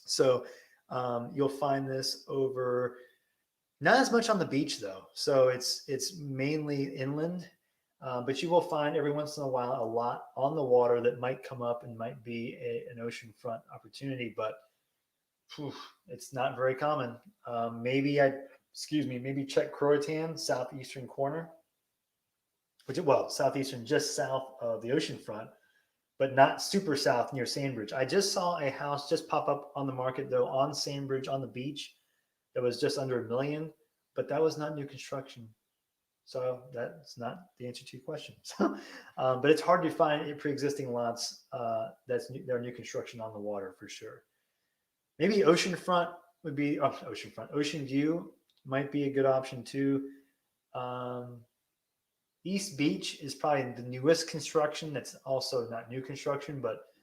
So you'll find this over, not as much on the beach though. So it's mainly inland, but you will find every once in a while a lot on the water that might come up and might be an oceanfront opportunity, but it's not very common. Maybe check Croatan, southeastern corner, southeastern, just south of the oceanfront, but not super south near Sandbridge. I just saw a house just pop up on the market though on Sandbridge on the beach that was just under $1 million, but that was not new construction. So that's not the answer to your question. But it's hard to find pre-existing lots that are new construction on the water for sure. Maybe oceanfront would be Ocean View might be a good option too. East Beach is probably the newest construction. That's also not new construction, but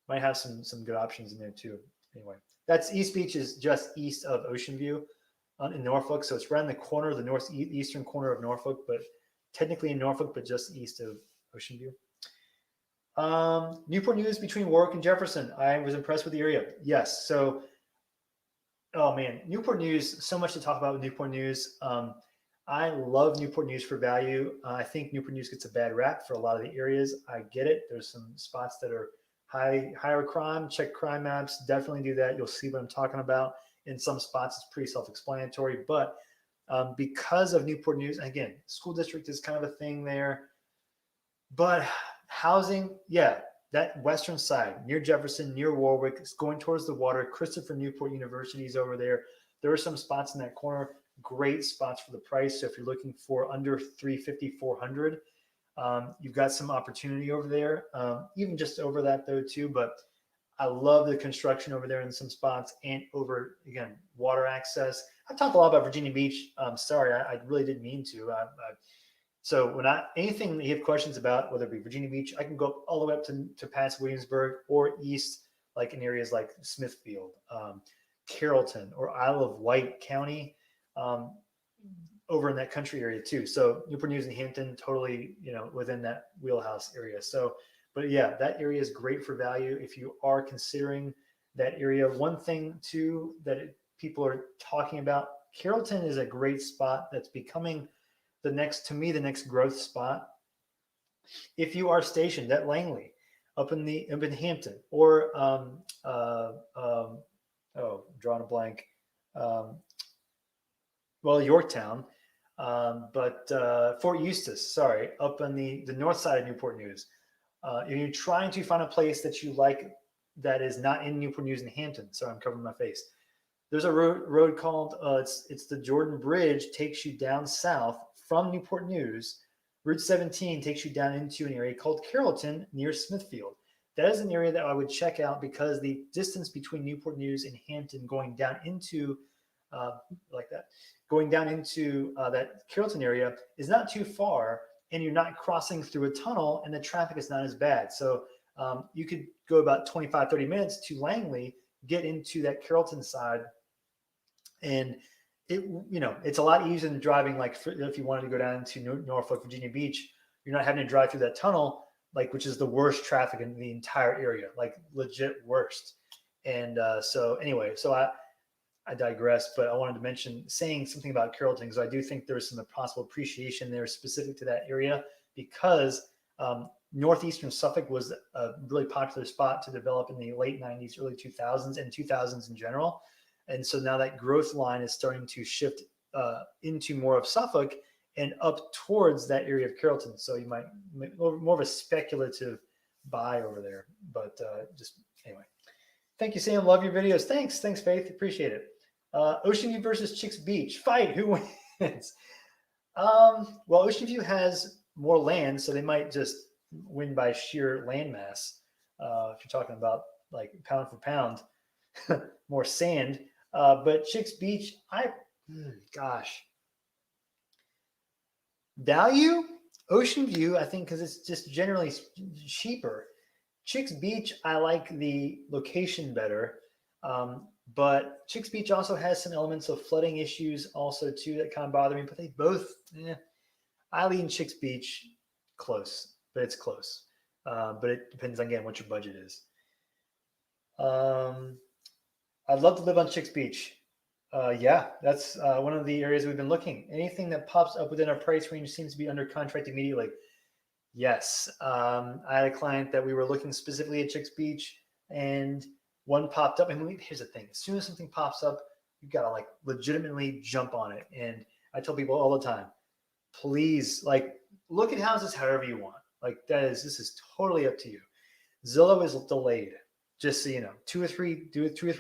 might have some good options in there too. Anyway, that's East Beach is just east of Ocean View in Norfolk. So it's around the corner, the northeastern corner of Norfolk, but technically in Norfolk, but just east of Ocean View. Newport News between Warwick and Jefferson. I was impressed with the area. Yes. So, oh man, Newport News, so much to talk about with Newport News. I love Newport News for value. I think Newport News gets a bad rap for a lot of the areas. I get it. There's some spots that are higher crime. Check crime maps. Definitely do that. You'll see what I'm talking about. In some spots, it's pretty self-explanatory. But because of Newport News, again, school district is kind of a thing there. But housing, yeah, that western side, near Jefferson, near Warwick, it's going towards the water. Christopher Newport University is over there. There are some spots in that corner. Great spots for the price. So if you're looking for under 350, 400, you've got some opportunity over there. Even just over that though too, but I love the construction over there in some spots and over, again, water access. I've talked a lot about Virginia Beach. Sorry, I really didn't mean to. So anything that you have questions about, whether it be Virginia Beach, I can go all the way up to past Williamsburg or east, like in areas like Smithfield, Carrollton, or Isle of Wight County, over in that country area too. So Newport News and Hampton, totally, within that wheelhouse area. So, but yeah, that area is great for value if you are considering that area. One thing too that people are talking about, Carrollton is a great spot that's becoming the next growth spot. If you are stationed at Langley, up in Hampton, or drawing a blank, Yorktown, but Fort Eustis, sorry, up on the north side of Newport News. If you're trying to find a place that you like that is not in Newport News and Hampton, sorry, I'm covering my face. There's a road called, it's the Jordan Bridge, takes you down south from Newport News. Route 17 takes you down into an area called Carrollton near Smithfield. That is an area that I would check out because the distance between Newport News and Hampton going down into that Carrollton area is not too far, and you're not crossing through a tunnel, and the traffic is not as bad. So you could go about 25, 30 minutes to Langley get into that Carrollton side, and it's a lot easier than driving like if you wanted to go down to Norfolk, Virginia Beach, you're not having to drive through that tunnel, like which is the worst traffic in the entire area, like legit worst. And so anyway, so I digress, but I wanted to mention saying something about Carrollton because I do think there's some possible appreciation there specific to that area because northeastern Suffolk was a really popular spot to develop in the late 90s, early 2000s, and 2000s in general. And so now that growth line is starting to shift into more of Suffolk and up towards that area of Carrollton. So you might more of a speculative buy over there. But just anyway, thank you, Sam. Love your videos. Thanks, Faith. Appreciate it. Ocean View versus Chicks Beach fight. Who wins? Well, Ocean View has more land, so they might just win by sheer land mass. If you're talking about like pound for pound, more sand. But Chicks Beach, gosh, value Ocean View, I think, because it's just generally cheaper. Chicks Beach, I like the location better. But Chicks Beach also has some elements of flooding issues also too that kind of bother me. But they both, I lean Chicks Beach close, but it's close. But it depends again what your budget is. I'd love to live on Chicks Beach. Yeah, that's one of the areas we've been looking. Anything that pops up within our price range seems to be under contract immediately. Yes, I had a client that we were looking specifically at Chicks Beach, and one popped up. And here's the thing: as soon as something pops up, you gotta like legitimately jump on it. And I tell people all the time, please, like, look at houses however you want. Like this is totally up to you. Zillow is delayed, just so you know, 2 or 3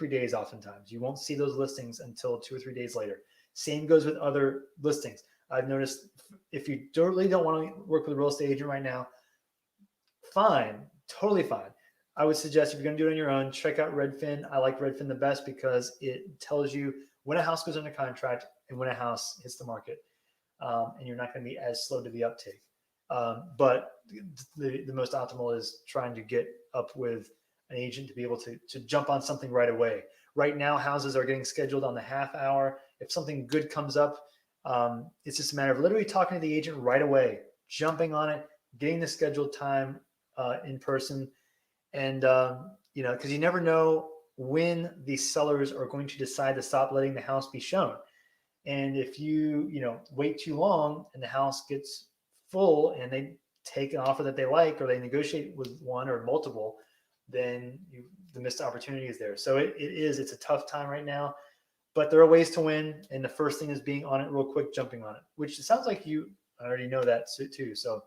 days. Oftentimes, you won't see those listings until 2 or 3 days later. Same goes with other listings. I've noticed if you really don't want to work with a real estate agent right now, fine, totally fine. I would suggest if you're going to do it on your own, check out Redfin. I like Redfin the best because it tells you when a house goes under contract and when a house hits the market, and you're not going to be as slow to the uptake. But the most optimal is trying to get up with an agent to be able to jump on something right away. Right now, houses are getting scheduled on the half hour. If something good comes up, it's just a matter of literally talking to the agent right away, jumping on it, getting the scheduled time in person. And, because you never know when the sellers are going to decide to stop letting the house be shown. And if you, wait too long and the house gets full and they take an offer that they like, or they negotiate with one or multiple, then the missed opportunity is there. So it's a tough time right now, but there are ways to win. And the first thing is being on it real quick, jumping on it, which it sounds like you already know that too. So,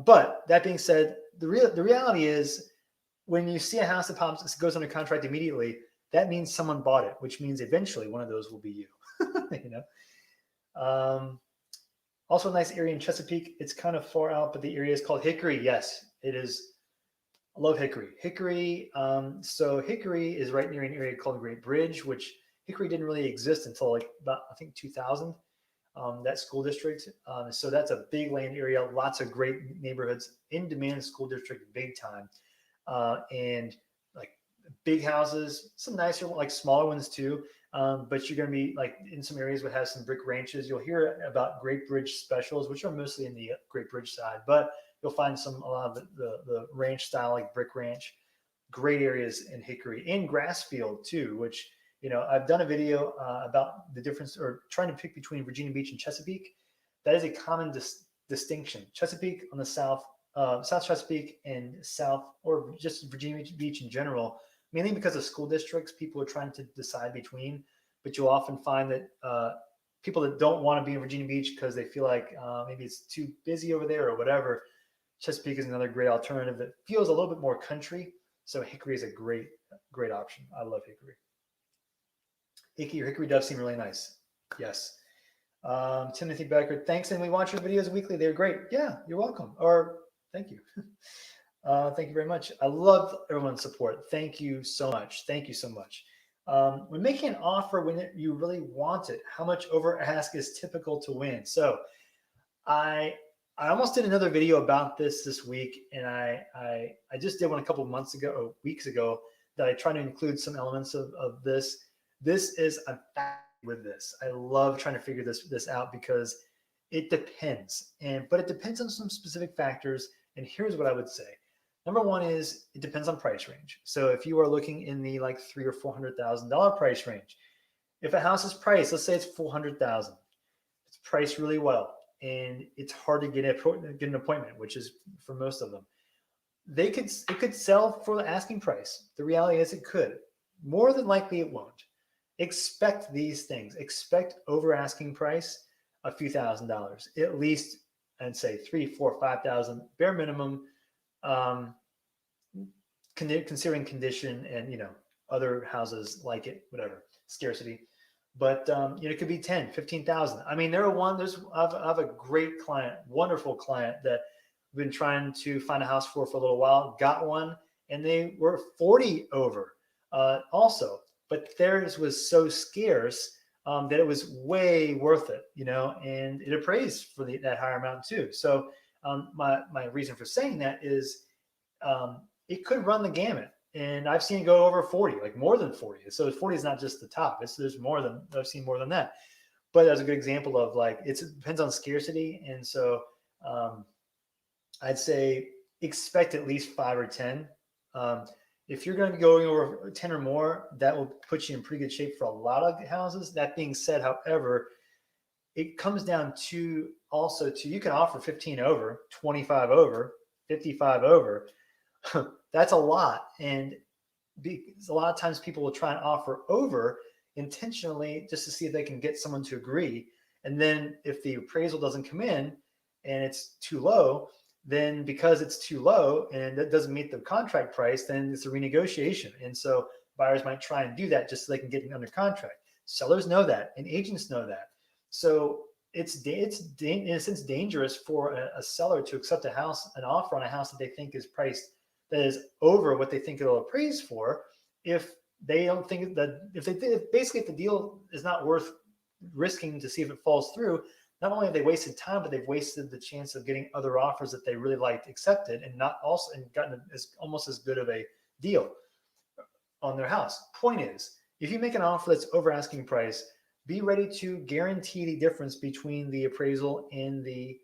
but that being said, the reality is when you see a house that goes under contract immediately, that means someone bought it, which means eventually one of those will be you. Also a nice area in Chesapeake. It's kind of far out, but the area is called Hickory. Yes, it is. I love Hickory. So Hickory is right near an area called Great Bridge, which Hickory didn't really exist until like about, I think, 2000. That school district. So that's a big land area, lots of great neighborhoods, in demand school district, big time. And like big houses, some nicer, like smaller ones too. But you're going to be like in some areas that have some brick ranches. You'll hear about Great Bridge specials, which are mostly in the Great Bridge side, but you'll find a lot of the ranch style, like brick ranch. Great areas in Hickory and Grassfield too, which, I've done a video about the difference, or trying to pick between Virginia Beach and Chesapeake. That is a common distinction. Chesapeake on the south, South Chesapeake and South, or just Virginia Beach in general, mainly because of school districts, people are trying to decide between. But you'll often find that people that don't want to be in Virginia Beach because they feel like maybe it's too busy over there or whatever, Chesapeake is another great alternative that feels a little bit more country. So Hickory is a great option. I love Hickory. Hickory does seem really nice. Yes. Timothy Becker, thanks. And we watch your videos weekly. They're great. Yeah, you're welcome. Or thank you. Thank you very much. I love everyone's support. Thank you so much. Thank you so much. When making an offer, when you really want it, how much over ask is typical to win? So I I almost did another video about this week, and I just did one a couple of months ago or weeks ago that I try to include some elements of this. This is I'm fascinated with this. I love trying to figure this out because it depends, but it depends on some specific factors. And here's what I would say. Number one is it depends on price range. So if you are looking in the like $300,000 or $400,000 price range, if a house is priced, let's say it's 400,000, it's priced really well, and it's hard to get an appointment, which is for most of them. It could sell for the asking price. The reality is it could. More than likely it won't. Expect these things. Expect over asking price a few $1,000s, at least. I'd say 3, 4, 5,000 bare minimum. Um, Considering condition and other houses like it, whatever scarcity. But it could be 10, 15,000. I mean, I have a great client, wonderful client that I've been trying to find a house for a little while. Got one, and they were 40 over, also. But theirs was so scarce that it was way worth it, and it appraised for that higher amount too. So my reason for saying that is it could run the gamut. And I've seen it go over 40, like more than 40. So 40 is not just the top. There's more than I've seen more than that. But that's a good example of like it depends on scarcity. And so um, I'd say expect at least 5 or 10. If you're going to be going over 10 or more, that will put you in pretty good shape for a lot of houses. That being said, however, it comes down to also to you can offer 15 over, 25 over, 55 over. That's a lot. And a lot of times people will try and offer over intentionally just to see if they can get someone to agree. And then if the appraisal doesn't come in and it's too low, then because it's too low and that doesn't meet the contract price, then it's a renegotiation. And so buyers might try and do that just so they can get it under contract. Sellers know that, and agents know that. So it's in a sense dangerous for a seller to accept an offer on a house that they think is priced that is over what they think it'll appraise for, if they don't think that if the deal is not worth risking to see if it falls through, not only have they wasted time, but they've wasted the chance of getting other offers that they really liked accepted and gotten almost as good of a deal on their house. Point is, if you make an offer that's over asking price, be ready to guarantee the difference between the appraisal and the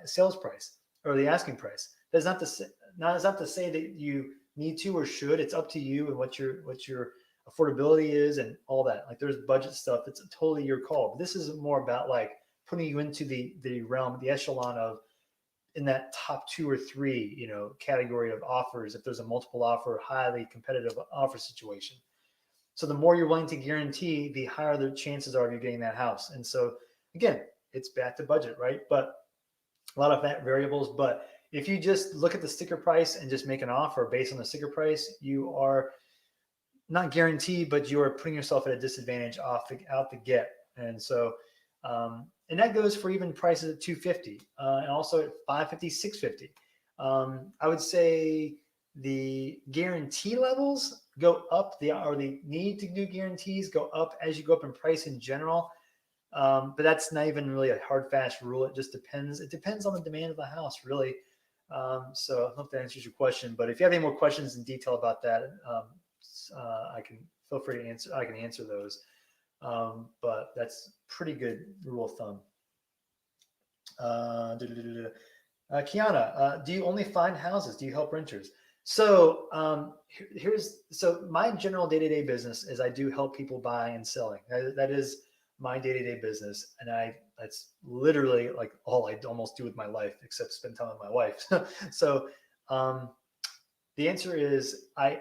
sales price or the asking price. That's not to say that you need to or should. It's up to you and what your affordability is and all that. Like there's budget stuff. It's totally your call. But this is more about like putting you into the realm, the echelon of in that top 2 or 3, category of offers. If there's a multiple offer, highly competitive offer situation. So the more you're willing to guarantee, the higher the chances are of you getting that house. And so again, it's back to budget, right? But a lot of that variables. But if you just look at the sticker price and just make an offer based on the sticker price, you are not guaranteed, but you are putting yourself at a disadvantage out the get. And so, and that goes for even prices at 250 and also at 550, 650. I would say the guarantee levels go up, the need to do guarantees go up as you go up in price in general. But that's not even really a hard, fast rule. It just depends. It depends on the demand of the house, really. So I hope that answers your question. But if you have any more questions in detail about that, I can feel free to answer. I can answer those. But that's pretty good rule of thumb. Kiana, do you only find houses? Do you help renters? So so my general day-to-day business is I do help people buy and selling. That is my day-to-day business, and that's literally like all I almost do with my life, except spend time with my wife. So the answer is I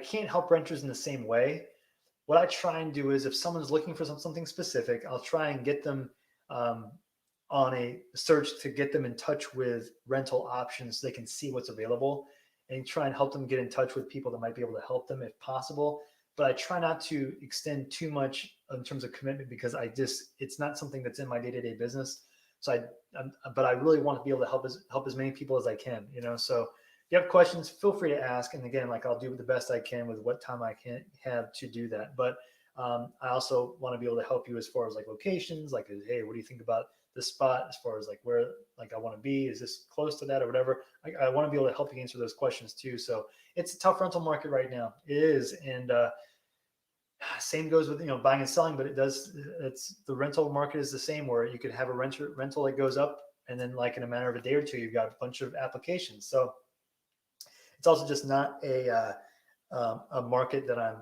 can't help renters in the same way. What I try and do is if someone's looking for something specific, I'll try and get them on a search to get them in touch with rental options so they can see what's available and try and help them get in touch with people that might be able to help them if possible. But I try not to extend too much in terms of commitment because it's not something that's in my day-to-day business. So but I really want to be able to help as many people as I can, So if you have questions, feel free to ask. And again, like I'll do the best I can with what time I can have to do that. But I also want to be able to help you as far as like locations, like, hey, what do you think about this spot as far as like where like I want to be? Is this close to that or whatever? I want to be able to help you answer those questions too. So it's a tough rental market right now. It is, and same goes with buying and selling, but it's the rental market is the same where you could have a rental that goes up, and then like in a matter of a day or two, you've got a bunch of applications. So it's also just not a market that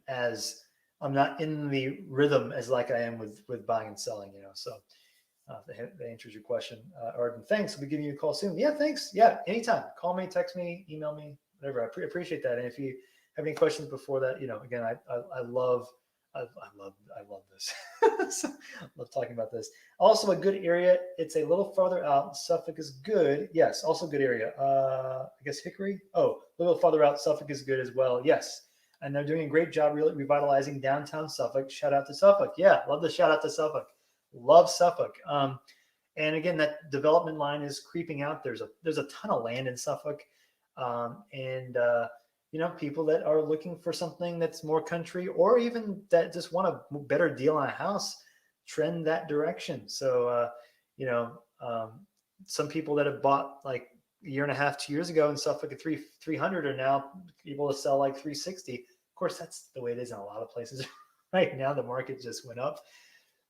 as I'm not in the rhythm as like I am with buying and selling. So that answers your question, Arden. Thanks. We'll be giving you a call soon. Yeah, thanks. Yeah, anytime. Call me, text me, email me, whatever. I appreciate that. And if you have any questions before that, again, I love this. I love talking about this. Also, a good area. It's a little farther out. Suffolk is good. Yes, also good area. I guess Hickory. Oh, a little farther out. Suffolk is good as well. Yes, and they're doing a great job revitalizing downtown Suffolk. Shout out to Suffolk. Yeah, love the shout out to Suffolk. Love Suffolk. And again, that development line is creeping out. There's a ton of land in Suffolk, and people that are looking for something that's more country, or even that just want a better deal on a house, trend that direction. So some people that have bought like a year and a half, 2 years ago in Suffolk at 300 are now able to sell like 360. Of course, that's the way it is in a lot of places right now. The market just went up.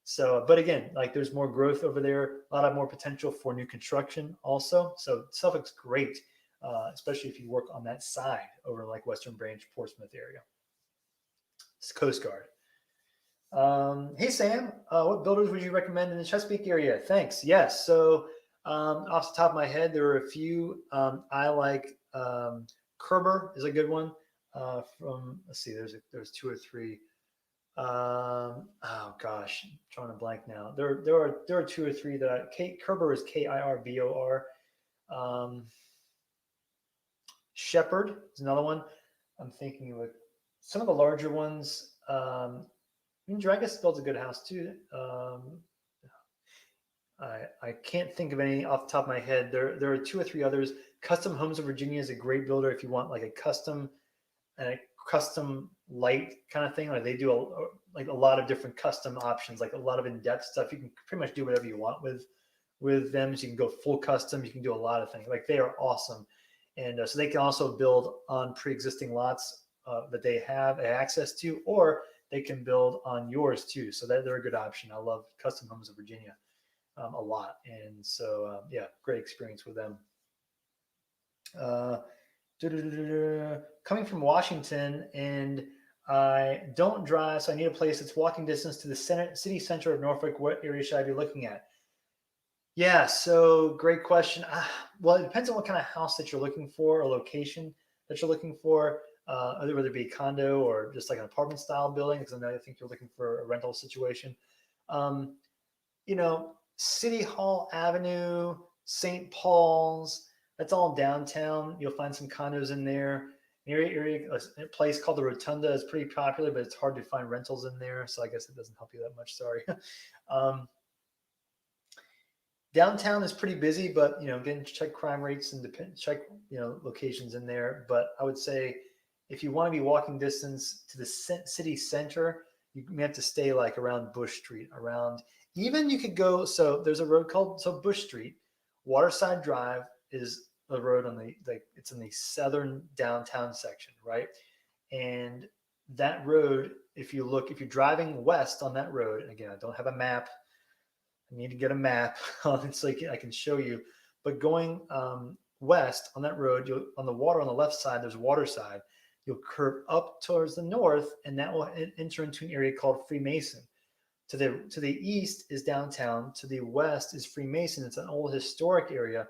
So, but again, like there's more growth over there, a lot of more potential for new construction also. So Suffolk's great, especially if you work on that side over like Western Branch, Portsmouth area. It's Coast Guard. Hey Sam, what builders would you recommend in the Chesapeake area? Thanks. Yes. So off the top of my head, there are a few. I like Kerber is a good one. From let's see, there's two or three. Oh gosh, I'm drawing a blank now. There are two or three that Kerber is Kirbor. Shepherd is another one. I'm thinking of some of the larger ones. Dragus builds a good house too. I can't think of any off the top of my head. There are two or three others. Custom Homes of Virginia is a great builder if you want like a custom light kind of thing. Like they do a lot of different custom options, like a lot of in-depth stuff. You can pretty much do whatever you want with them. So you can go full custom. You can do a lot of things. Like they are awesome, and so they can also build on pre-existing lots that they have access to, or they can build on yours too. So they're a good option. I love Custom Homes of Virginia a lot, and so yeah, great experience with them. Coming from Washington, and I don't drive, so I need a place that's walking distance to the city center of Norfolk. What area should I be looking at? Yeah, so great question. Well, it depends on what kind of house that you're looking for or location that you're looking for, whether it be a condo or just like an apartment style building, because I think you're looking for a rental situation. City Hall Avenue, St. Paul's, that's all downtown. You'll find some condos in there. A place called the Rotunda is pretty popular, but it's hard to find rentals in there. So I guess it doesn't help you that much. Sorry. Downtown is pretty busy, but again, check crime rates and check locations in there. But I would say if you want to be walking distance to the city center, you may have to stay like around Bush Street. Even you could go. So there's a road called Bush Street. Waterside Drive is a road it's in the southern downtown section, right? And that road, if you're driving west on that road, and again, I don't have a map. I need to get a map so I can show you. But going west on that road, on the water on the left side, there's Waterside. You'll curve up towards the north, and that will enter into an area called Freemason. To the east is downtown. To the west is Freemason. It's an old historic area,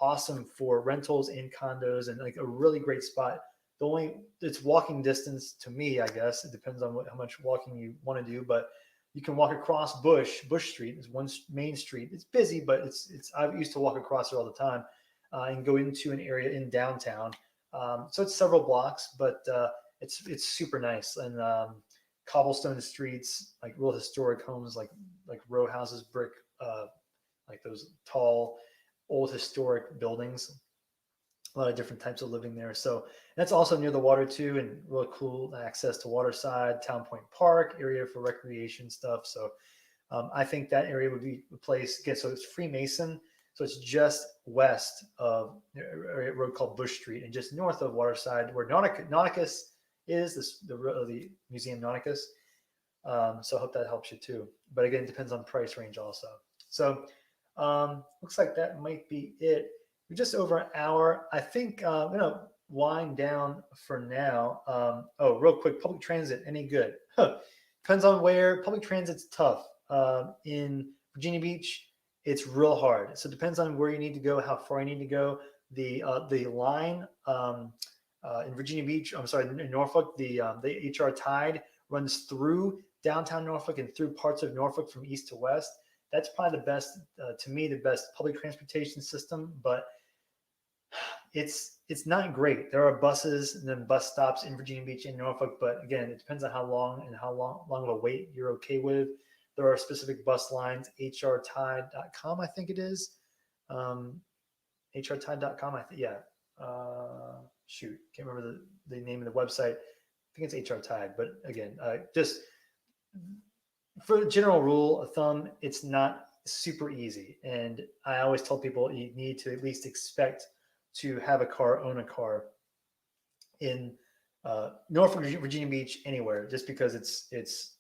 awesome for rentals and condos, and like a really great spot. It's walking distance to me, I guess. It depends on how much walking you want to do, but you can walk across Bush Street is one main street. It's busy, but I used to walk across it all the time and go into an area in downtown. So it's several blocks, but it's super nice, and cobblestone streets, like real historic homes, like row houses, brick, like those tall, old historic buildings. a lot of different types of living there. So that's also near the water too, and really cool access to Waterside, Town Point Park area for recreation stuff. So I think that area would be a place. Again, so it's Freemason, so it's just west of a road called Bush Street, and just north of Waterside, where Nauticus is, the Museum Nauticus. So I hope that helps you too. But again, it depends on price range also. So looks like that might be it. We're just over an hour. I think I'm gonna wind down for now. Oh, real quick, public transit, any good? Depends on where. Public transit's tough. In Virginia Beach, it's real hard. So it depends on where you need to go, how far you need to go. The line in Virginia Beach, I'm sorry, in Norfolk, the HR Tide runs through downtown Norfolk and through parts of Norfolk from east to west. That's probably the best, to me, the best public transportation system, but it's not great. There are buses and then bus stops in Virginia Beach and Norfolk, but again, it depends on how long of a wait you're okay with. There are specific bus lines, hrtide.com, I think it is. hrtide.com, I think, yeah. Shoot, can't remember the name of the website. I think it's HR Tide, but again, just for the general rule of thumb, it's not super easy. And I always tell people you need to at least expect to have a car, own a car in Norfolk, Virginia Beach, anywhere, just because it's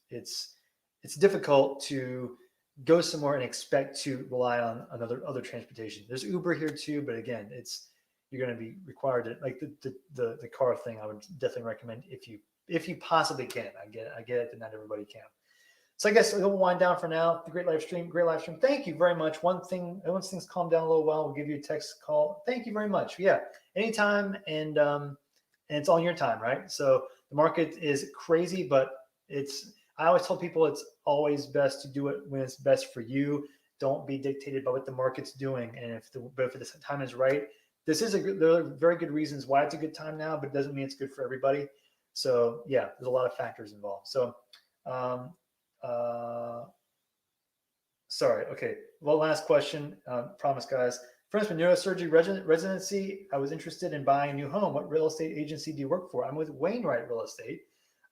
difficult to go somewhere and expect to rely on other transportation. There's Uber here too, but again, you're going to be required to, like, the car thing. I would definitely recommend if you possibly can. I get it that not everybody can. So I guess we'll wind down for now. The great live stream. Thank you very much. Once things calm down a little while, we'll give you a text call. Thank you very much. Yeah, anytime, and it's on your time, right? So the market is crazy, but I always tell people it's always best to do it when it's best for you. Don't be dictated by what the market's doing. And if the time is right, there are very good reasons why it's a good time now, but it doesn't mean it's good for everybody. So yeah, there's a lot of factors involved. So sorry. Okay. Well, last question. Promise, guys. Friends with neurosurgery residency, I was interested in buying a new home. What real estate agency do you work for? I'm with Wainwright Real Estate.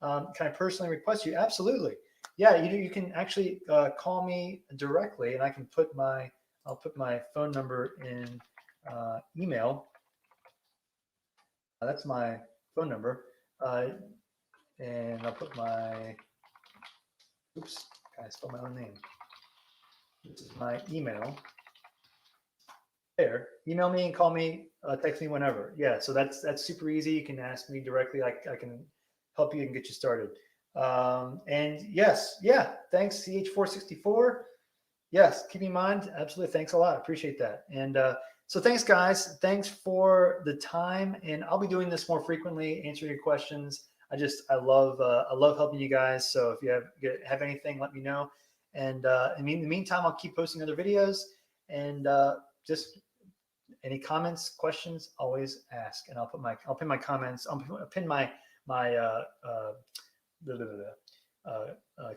Can I personally request you? Absolutely. Yeah, you can actually call me directly, and I'll put my phone number in email. That's my phone number, and I'll put my. Oops, I spelled my own name. This is my email. There, email me and call me, text me whenever. Yeah, so that's super easy. You can ask me directly. I can help you and get you started. And yes, yeah, thanks CH464. Yes, keep in mind. Absolutely, thanks a lot. Appreciate that. And so thanks, guys. Thanks for the time. And I'll be doing this more frequently, answering your questions. I love helping you guys. So if you have anything, let me know. And in the meantime, I'll keep posting other videos, and just any comments, questions, always ask. And I'll pin my comments. I'll pin my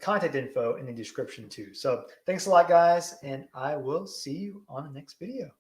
contact info in the description too. So thanks a lot, guys, and I will see you on the next video.